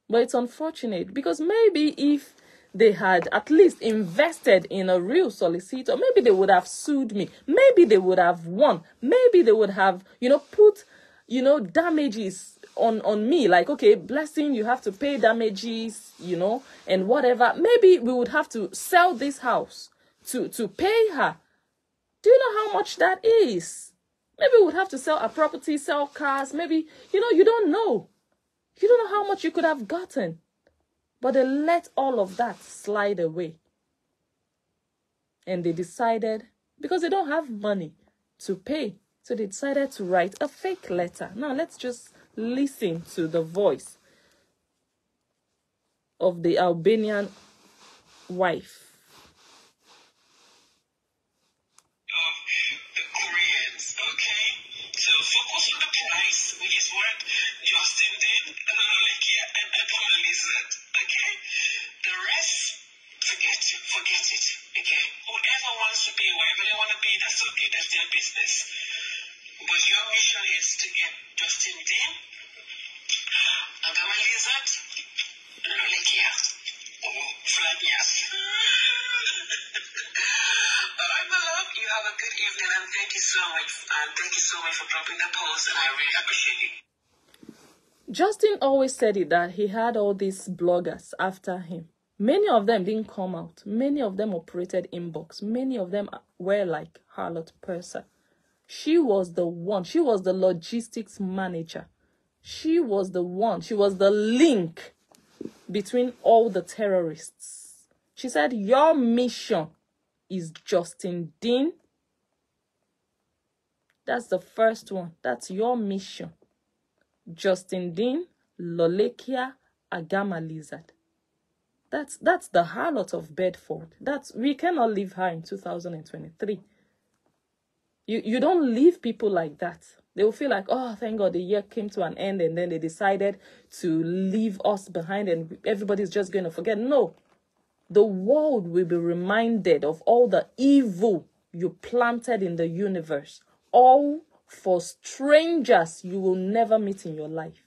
But it's unfortunate because maybe if they had at least invested in a real solicitor, maybe they would have sued me. Maybe they would have won. Maybe they would have, put, damages on me. Like, okay, Blessing, you have to pay damages, and whatever. Maybe we would have to sell this house to pay her. Do you know how much that is? Maybe we would have to sell a property, sell cars. Maybe, you don't know. You don't know how much you could have gotten. But they let all of that slide away. And they decided, because they don't have money to pay, so they decided to write a fake letter. Now, let's just listen to the voice of the Albanian wife. The Koreans, okay? So focus on the price, which is what Justin did, and Lolikia and Kamali said, okay? The rest, forget it, okay? Whoever wants to be wherever they want to be, that's okay, that's their business. But your mission is to get Justin Dean, and Kamali said, Lolikia, or Flanias. All right, my love, you have a good evening, and thank you so much. And thank you so much for dropping the post, and I really appreciate it. Justin always said it that he had all these bloggers after him. Many of them didn't come out. Many of them operated inbox. Many of them were like Harlot Purser. She was the one. She was the logistics manager. She was the one. She was the link between all the terrorists. She said, your mission is Justin Dean. That's the first one. That's your mission. Justin Dean, Lolikia, Agama Lizard. That's the harlot of Bedford. We cannot leave her in 2023. You don't leave people like that. They will feel like, oh, thank God the year came to an end, and then they decided to leave us behind and everybody's just going to forget. No. The world will be reminded of all the evil you planted in the universe. All for strangers you will never meet in your life.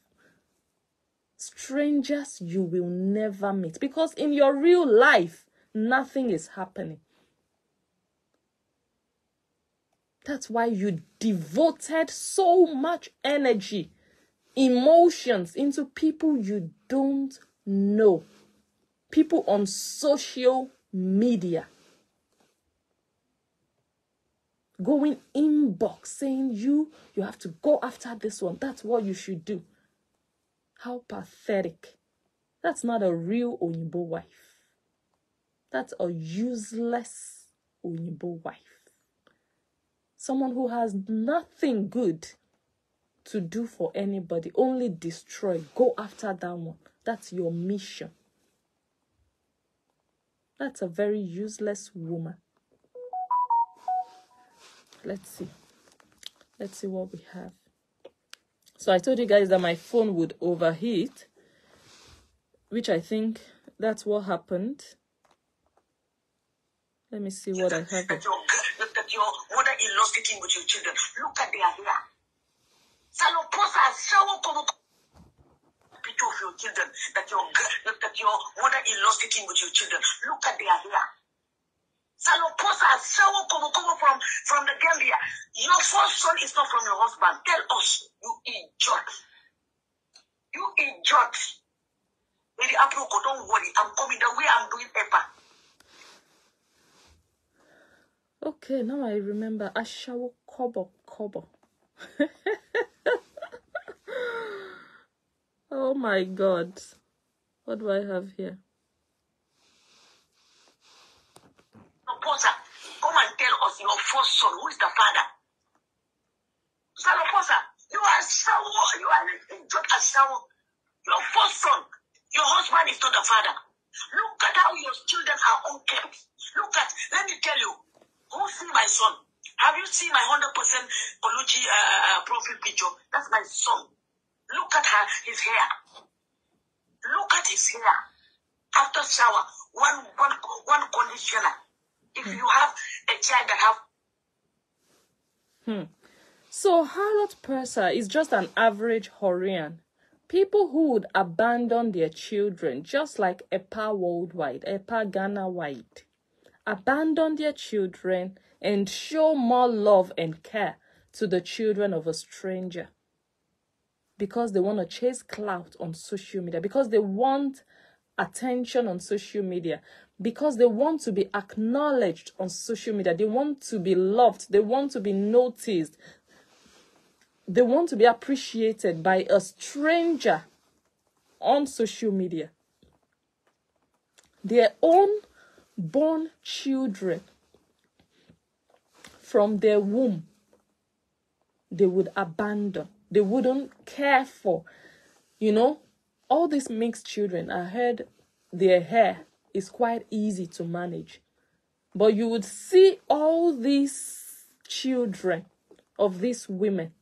Strangers you will never meet. Because in your real life, nothing is happening. That's why you devoted so much energy, emotions into people you don't know. People on social media. Going inbox saying you have to go after this one. That's what you should do. How pathetic. That's not a real Oyinbo wife. That's a useless Oyinbo wife. Someone who has nothing good to do for anybody. Only destroy. Go after that one. That's your mission. That's a very useless woman. Let's see what we have. So I told you guys that my phone would overheat, which I think that's what happened. Let me see what I have. That your mother-in-law sitting with your children. Look at their hair. Picture of your children. That your mother-in-law sitting with your children. Look at their hair. Saloposa, Sawo Kobo from the Gambia. Your first son is not from your husband. Tell us, you idiot. You idiot. Lady Aproko, don't worry. I'm coming the way I'm doing paper. Okay, now I remember. Ashawo Kobo. Oh my God. What do I have here? Saloposa, come and tell us your first son. Who is the father? Saloposa, you are Sawo. You are an idiot as Sawo. Your first son. Your husband is not the father. Look at how your children are unkept. Look at, let me tell you, who see my son? Have you seen my 100% Oluchi profile picture? That's my son. Look at his hair. Look at his hair. After shower, one conditioner. If you have a child that have... So Harlot Purser is just an average Horian. People who would abandon their children, just like EPA Worldwide, EPA Ghana Wide, abandon their children and show more love and care to the children of a stranger because they want to chase clout on social media, because they want attention on social media, because they want to be acknowledged on social media, they want to be loved, they want to be noticed. They want to be appreciated by a stranger on social media. Their own born children from their womb, they would abandon. They wouldn't care for. You know, all these mixed children, I heard their hair is quite easy to manage. But you would see all these children of these women,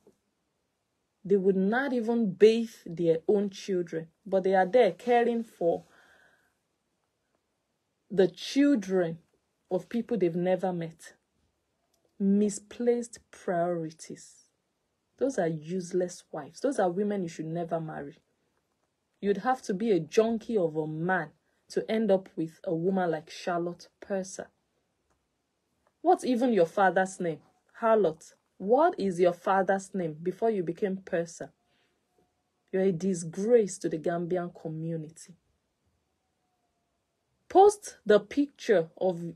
they would not even bathe their own children, but they are there caring for the children of people they've never met. Misplaced priorities. Those are useless wives. Those are women you should never marry. You'd have to be a junkie of a man to end up with a woman like Charlotte Purser. What's even your father's name? Harlot. What is your father's name before you became Purser? You're a disgrace to the Gambian community. Post the picture of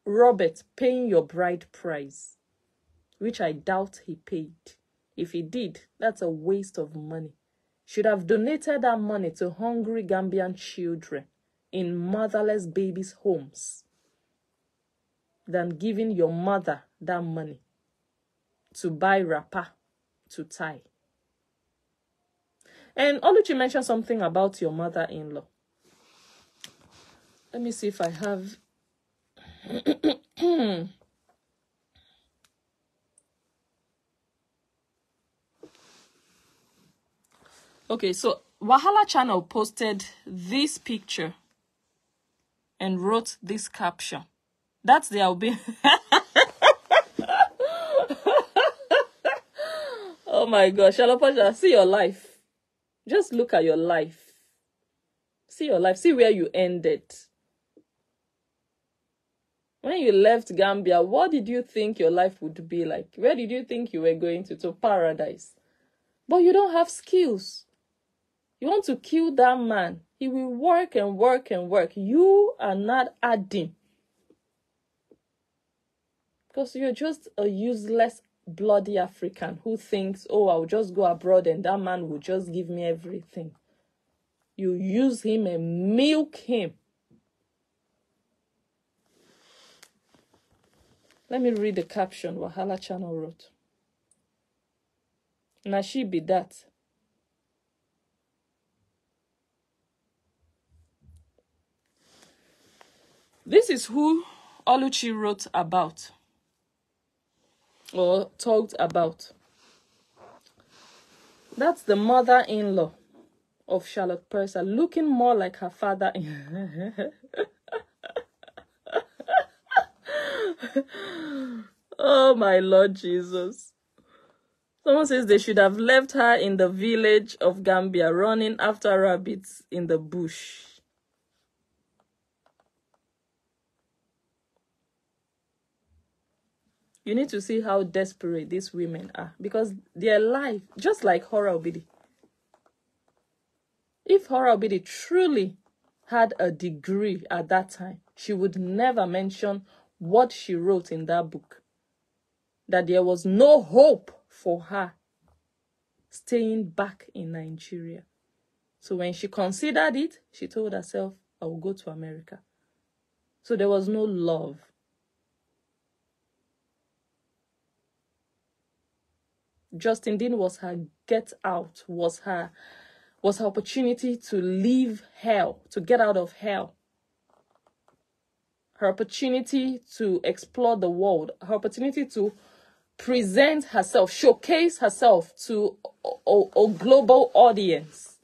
Robert paying your bride price, which I doubt he paid. If he did, that's a waste of money. Should have donated that money to hungry Gambian children in motherless babies' homes than giving your mother that money to buy wrapper to tie. And Oluchi mentioned something about your mother-in-law. Let me see if I have... Okay, so Wahala Channel posted this picture and wrote this caption. That's the Albi. Oh my gosh, Shalopasha, see your life. Just look at your life. See your life. See where you ended. When you left Gambia, what did you think your life would be like? Where did you think you were going to paradise? But you don't have skills. You want to kill that man. He will work and work and work. You are not adding. Because you're just a useless, bloody African who thinks, oh, I'll just go abroad and that man will just give me everything. You use him and milk him. Let me read the caption Wahala Channel wrote. Now she be that. This is who Oluchi wrote about or talked about. That's the mother-in-law of Charlotte Purser, looking more like her father. Oh my Lord Jesus. Someone says they should have left her in the village of Gambia running after rabbits in the bush. You need to see how desperate these women are, because their life, just like Hora Obidi. If Hora Obidi truly had a degree at that time, she would never mention what she wrote in that book, that there was no hope for her staying back in Nigeria. So when she considered it, she told herself, I will go to America. So there was no love. Justin Dean was her get out, was her opportunity to leave hell, to get out of hell. Her opportunity to explore the world, her opportunity to present herself, showcase herself to a global audience.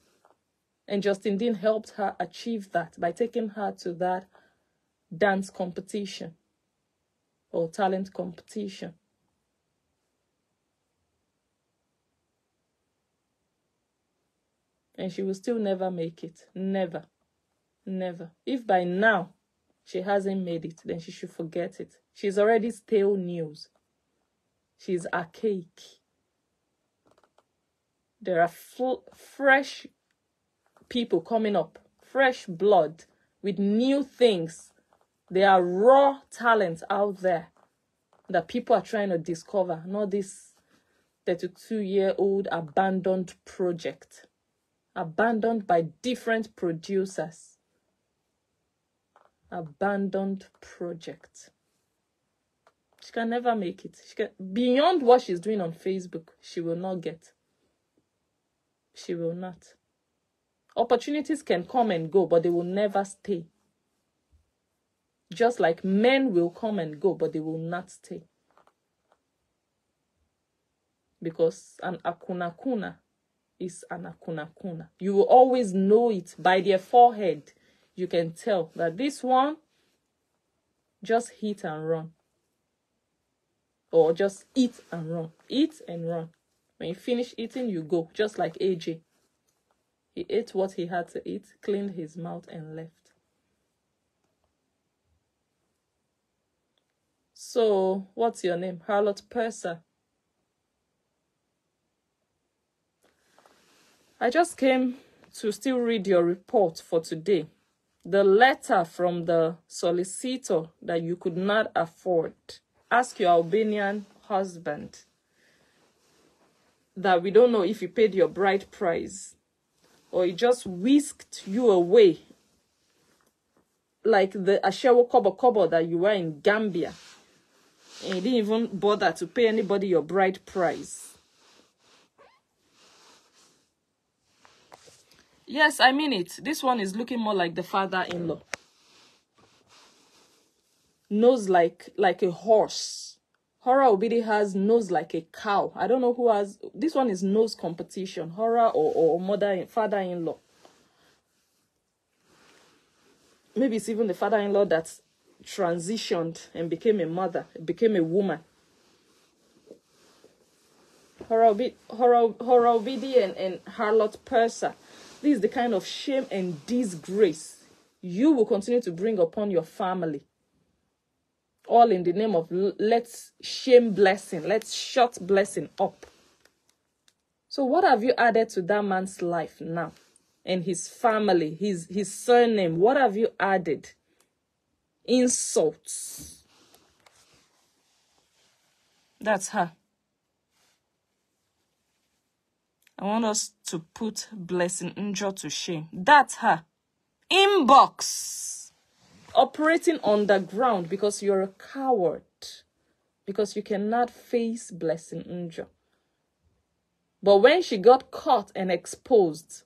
And Justin Dean helped her achieve that by taking her to that dance competition or talent competition. And she will still never make it. Never. Never. If by now she hasn't made it, then she should forget it. She's already stale news. She's archaic. There are fresh people coming up, fresh blood with new things. There are raw talents out there that people are trying to discover, not this 32-year-old abandoned project. Abandoned by different producers. Abandoned project. She can never make it. Beyond what she's doing on Facebook, she will not get. She will not. Opportunities can come and go, but they will never stay. Just like men will come and go, but they will not stay. Because an akuna is an akuna. You will always know it by their forehead. You can tell that this one just hit and run. Or just eat and run. Eat and run. When you finish eating, you go. Just like AJ. He ate what he had to eat, cleaned his mouth, and left. So, what's your name? Harlot Purser. I just came to still read your report for today. The letter from the solicitor that you could not afford. Ask your Albanian husband that we don't know if he paid your bride price or he just whisked you away like the Ashewo Kobo that you were in Gambia. And he didn't even bother to pay anybody your bride price. Yes, I mean it. This one is looking more like the father-in-law. Nose like a horse. Hora Obidi has nose like a cow. I don't know who has... This one is nose competition. Hora or father-in-law. Maybe it's even the father-in-law that transitioned and became a mother, became a woman. Hora Obidi and Harlot Purser. This is the kind of shame and disgrace you will continue to bring upon your family. All in the name of let's shame blessing. Let's shut blessing up. So what have you added to that man's life now? And his family, his surname. What have you added? Insults. That's her. I want us to put Blessing Njo to shame. That's her. Inbox. Operating underground because you're a coward. Because you cannot face Blessing Njo. But when she got caught and exposed,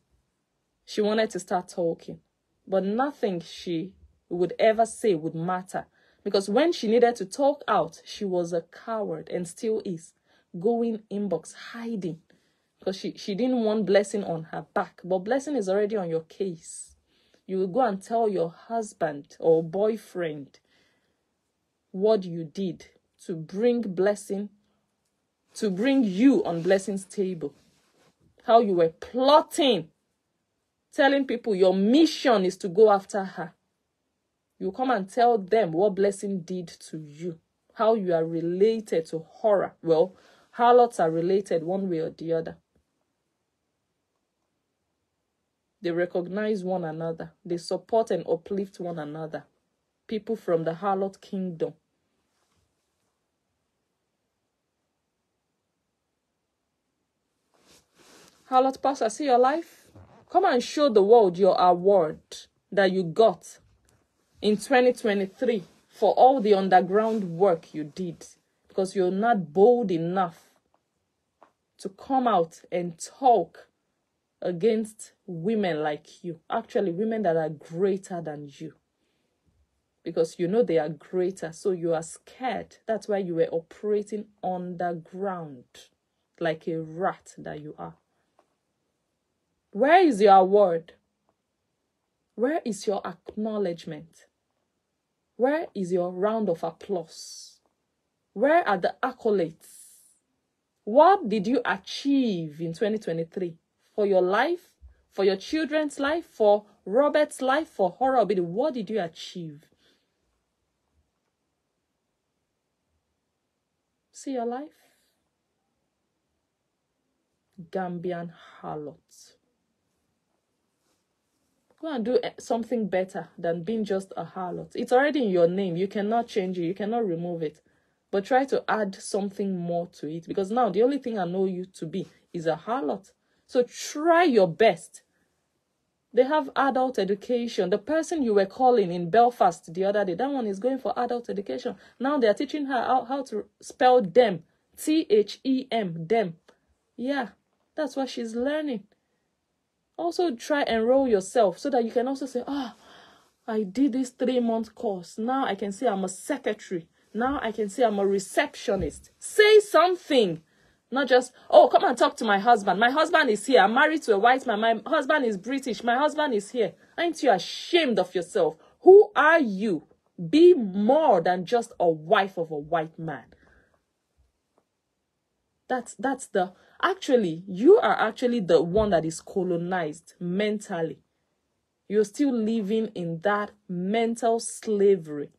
she wanted to start talking. But nothing she would ever say would matter. Because when she needed to talk out, she was a coward and still is. Going inbox, hiding. Because she didn't want Blessing on her back. But Blessing is already on your case. You will go and tell your husband or boyfriend what you did to bring Blessing, to bring you on Blessing's table. How you were plotting, telling people your mission is to go after her. You come and tell them what Blessing did to you. how you are related to horror. Well, harlots are related one way or the other. They recognize one another. They support and uplift one another. People from the harlot kingdom. Harlot pastor, see your life? Come and show the world your award that you got in 2023 for all the underground work you did, because you're not bold enough to come out and talk against women like you. Actually, women that are greater than you. Because you know they are greater, so you are scared. That's why you were operating underground, like a rat that you are. Where is your award? Where is your acknowledgement? Where is your round of applause? Where are the accolades? What did you achieve in 2023? For your life? For your children's life? For Robert's life? For Horror Obidi? What did you achieve? See your life? Gambian harlot. Go and do something better than being just a harlot. It's already in your name. You cannot change it. You cannot remove it. But try to add something more to it. Because now the only thing I know you to be is a harlot. So try your best. They have adult education. The person you were calling in Belfast the other day, that one is going for adult education. Now they are teaching her how to spell them. T-H-E-M, them. Yeah, that's what she's learning. Also try enroll yourself so that you can also say, I did this 3-month course. Now I can say I'm a secretary. Now I can say I'm a receptionist. Say something. Not just, come and talk to my husband. My husband is here. I'm married to a white man. My husband is British. My husband is here. Aren't you ashamed of yourself? Who are you? Be more than just a wife of a white man. Actually, you are actually the one that is colonized mentally. You're still living in that mental slavery.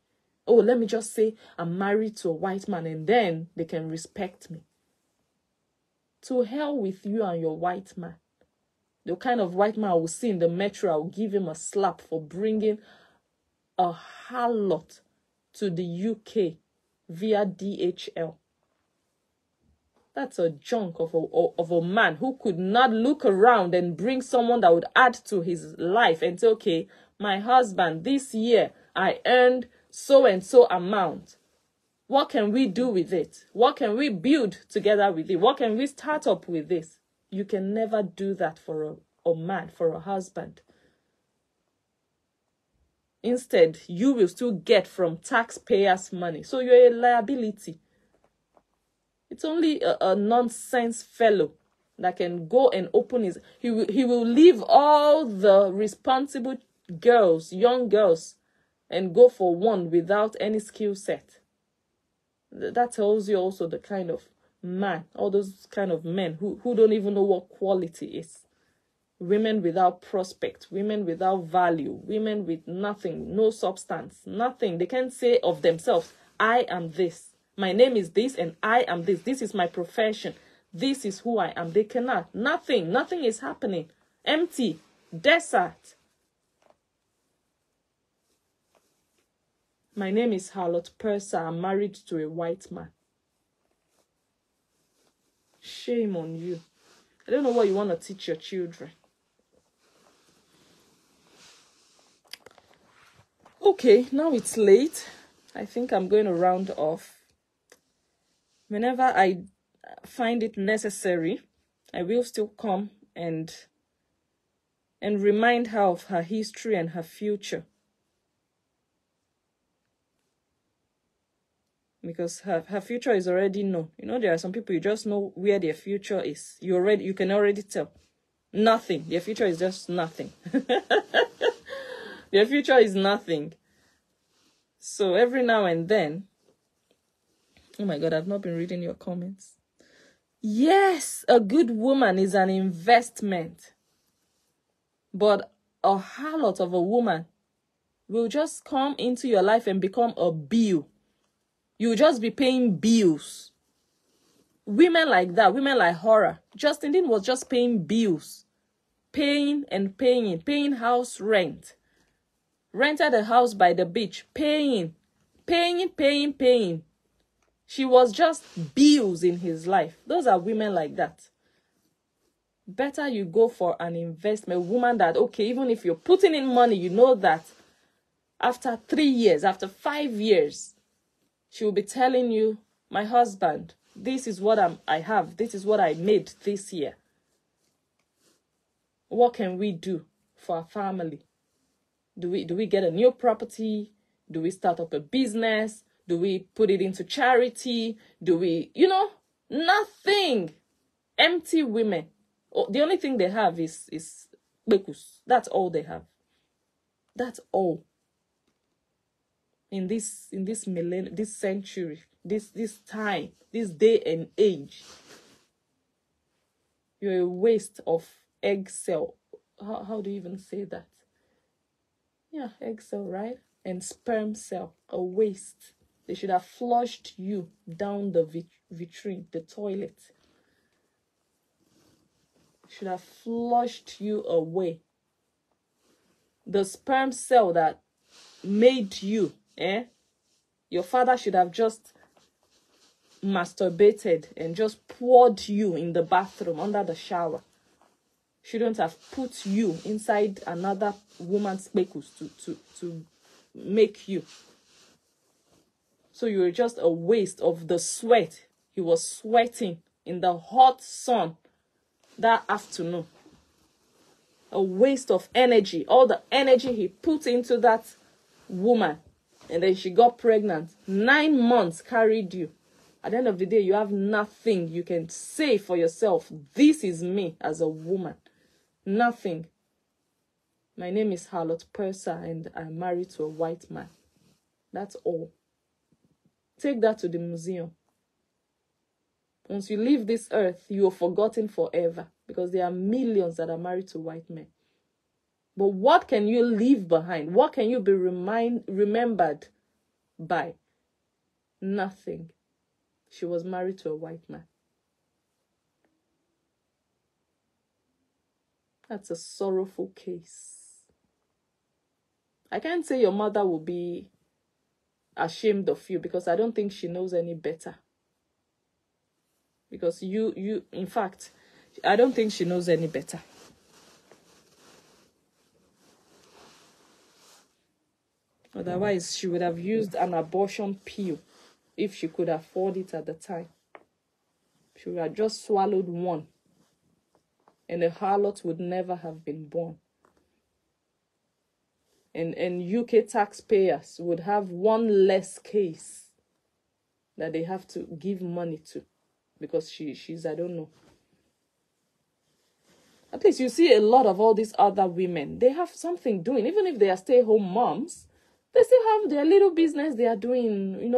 Let me just say I'm married to a white man and then they can respect me. To hell with you and your white man. The kind of white man I will see in the metro, I will give him a slap for bringing a harlot to the UK via DHL. That's a junk of a man who could not look around and bring someone that would add to his life and say, okay, my husband, this year I earned so and so amount. What can we do with it? What can we build together with it? What can we start up with this? You can never do that for a man, for a husband. Instead, you will still get from taxpayers' money. So you're a liability. It's only a nonsense fellow that can go and open his... He will leave all the responsible girls, young girls, and go for one without any skill set. That tells you also the kind of man, all those kind of men who don't even know what quality is. Women without prospect, women without value, women with nothing, no substance, nothing. They can't say of themselves, I am this. My name is this and I am this. This is my profession. This is who I am. They cannot. Nothing is happening. Empty. Desert. My name is Harlot Purser. I'm married to a white man. Shame on you. I don't know what you want to teach your children. Okay, now it's late. I think I'm going to round off. Whenever I find it necessary, I will still come and remind her of her history and her future. Because her future is already known. You know, there are some people you just know where their future is. You can already tell. Nothing. Their future is just nothing. Their future is nothing. So every now and then, oh my God, I've not been reading your comments. Yes, a good woman is an investment. But a harlot of a woman will just come into your life and become a bill. You just be paying bills. Women like that, women like Hora. Justin Dean was just paying bills. Paying and paying. Paying house rent. Rented a house by the beach. Paying. She was just bills in his life. Those are women like that. Better you go for an investment woman that, okay, even if you're putting in money, you know that after 3 years, after 5 years, she will be telling you, my husband, this is what I have. This is what I made this year. What can we do for our family? Do we get a new property? Do we start up a business? Do we put it into charity? Do we, nothing. Empty women. The only thing they have is bekus. That's all they have. That's all. In this millennium, this century, this time, this day and age, you're a waste of egg cell. How do you even say that? Yeah, egg cell, right? And sperm cell, a waste. They should have flushed you down the vitrine, the toilet. Should have flushed you away. The sperm cell that made you, your father should have just masturbated and just poured you in the bathroom under the shower. Shouldn't have put you inside another woman's bekus to make you. So you were just a waste of the sweat. He was sweating in the hot sun that afternoon. A waste of energy. All the energy he put into that woman. And then she got pregnant. 9 months carried you. At the end of the day, you have nothing you can say for yourself. This is me as a woman. Nothing. My name is Harlot Purser and I'm married to a white man. That's all. Take that to the museum. Once you leave this earth, you are forgotten forever because there are millions that are married to white men. But what can you leave behind? What can you be remembered by? Nothing. She was married to a white man. That's a sorrowful case. I can't say your mother will be ashamed of you because I don't think she knows any better. Because in fact, I don't think she knows any better. Otherwise, she would have used an abortion pill if she could afford it at the time. She would have just swallowed one. And a harlot would never have been born. And UK taxpayers would have one less case that they have to give money to. Because she's, I don't know. At least you see a lot of all these other women. They have something doing. Even if they are stay-home moms, they still have their little business they are doing,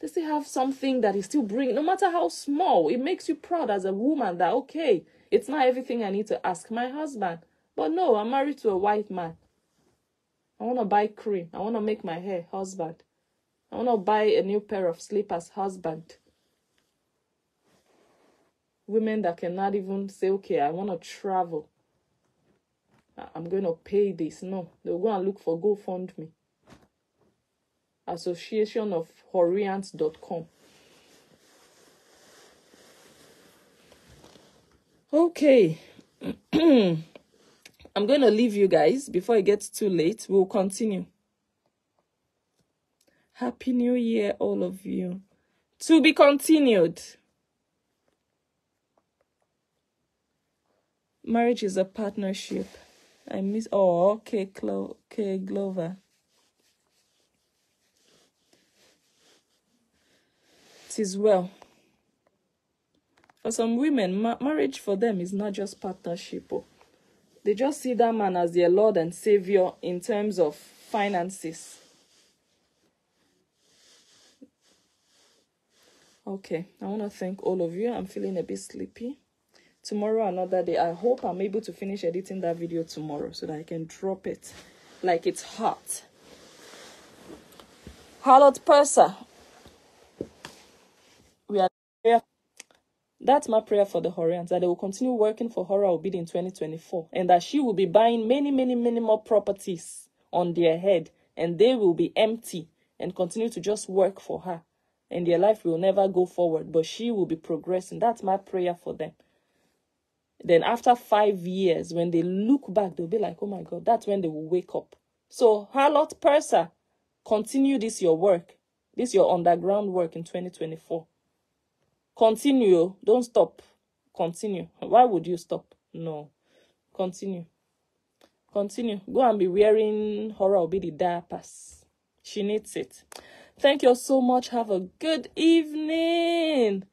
They still have something that is still bringing, no matter how small. It makes you proud as a woman that, okay, it's not everything I need to ask my husband. But no, I'm married to a white man. I want to buy cream. I want to make my hair, husband. I want to buy a new pair of slippers, husband. Women that cannot even say, okay, I want to travel. I'm going to pay this. No, they'll go and look for GoFundMe. Association of Horians.com. Okay. I'm going to leave you guys before it gets too late. We'll continue. Happy New Year, all of you. To be continued. Marriage is a partnership. I miss... Oh, okay, Glover. It is well. For some women, marriage for them is not just partnership. They just see that man as their Lord and Savior in terms of finances. Okay, I want to thank all of you. I'm feeling a bit sleepy. Tomorrow, another day. I hope I'm able to finish editing that video tomorrow so that I can drop it like it's hot. Harlot Purser. That's my prayer for the Horians, that they will continue working for Hora Obidi in 2024, and that she will be buying many, many, many more properties on their head, and they will be empty and continue to just work for her, and their life will never go forward, but she will be progressing. That's my prayer for them. Then after 5 years, when they look back, they'll be like, oh my God, that's when they will wake up. So, Harlot Purser, continue this your work. This your underground work in 2024. Continue. Don't stop. Continue. Why would you stop? No. Continue. Continue. Go and be wearing Hora Obidi diapers. She needs it. Thank you so much. Have a good evening.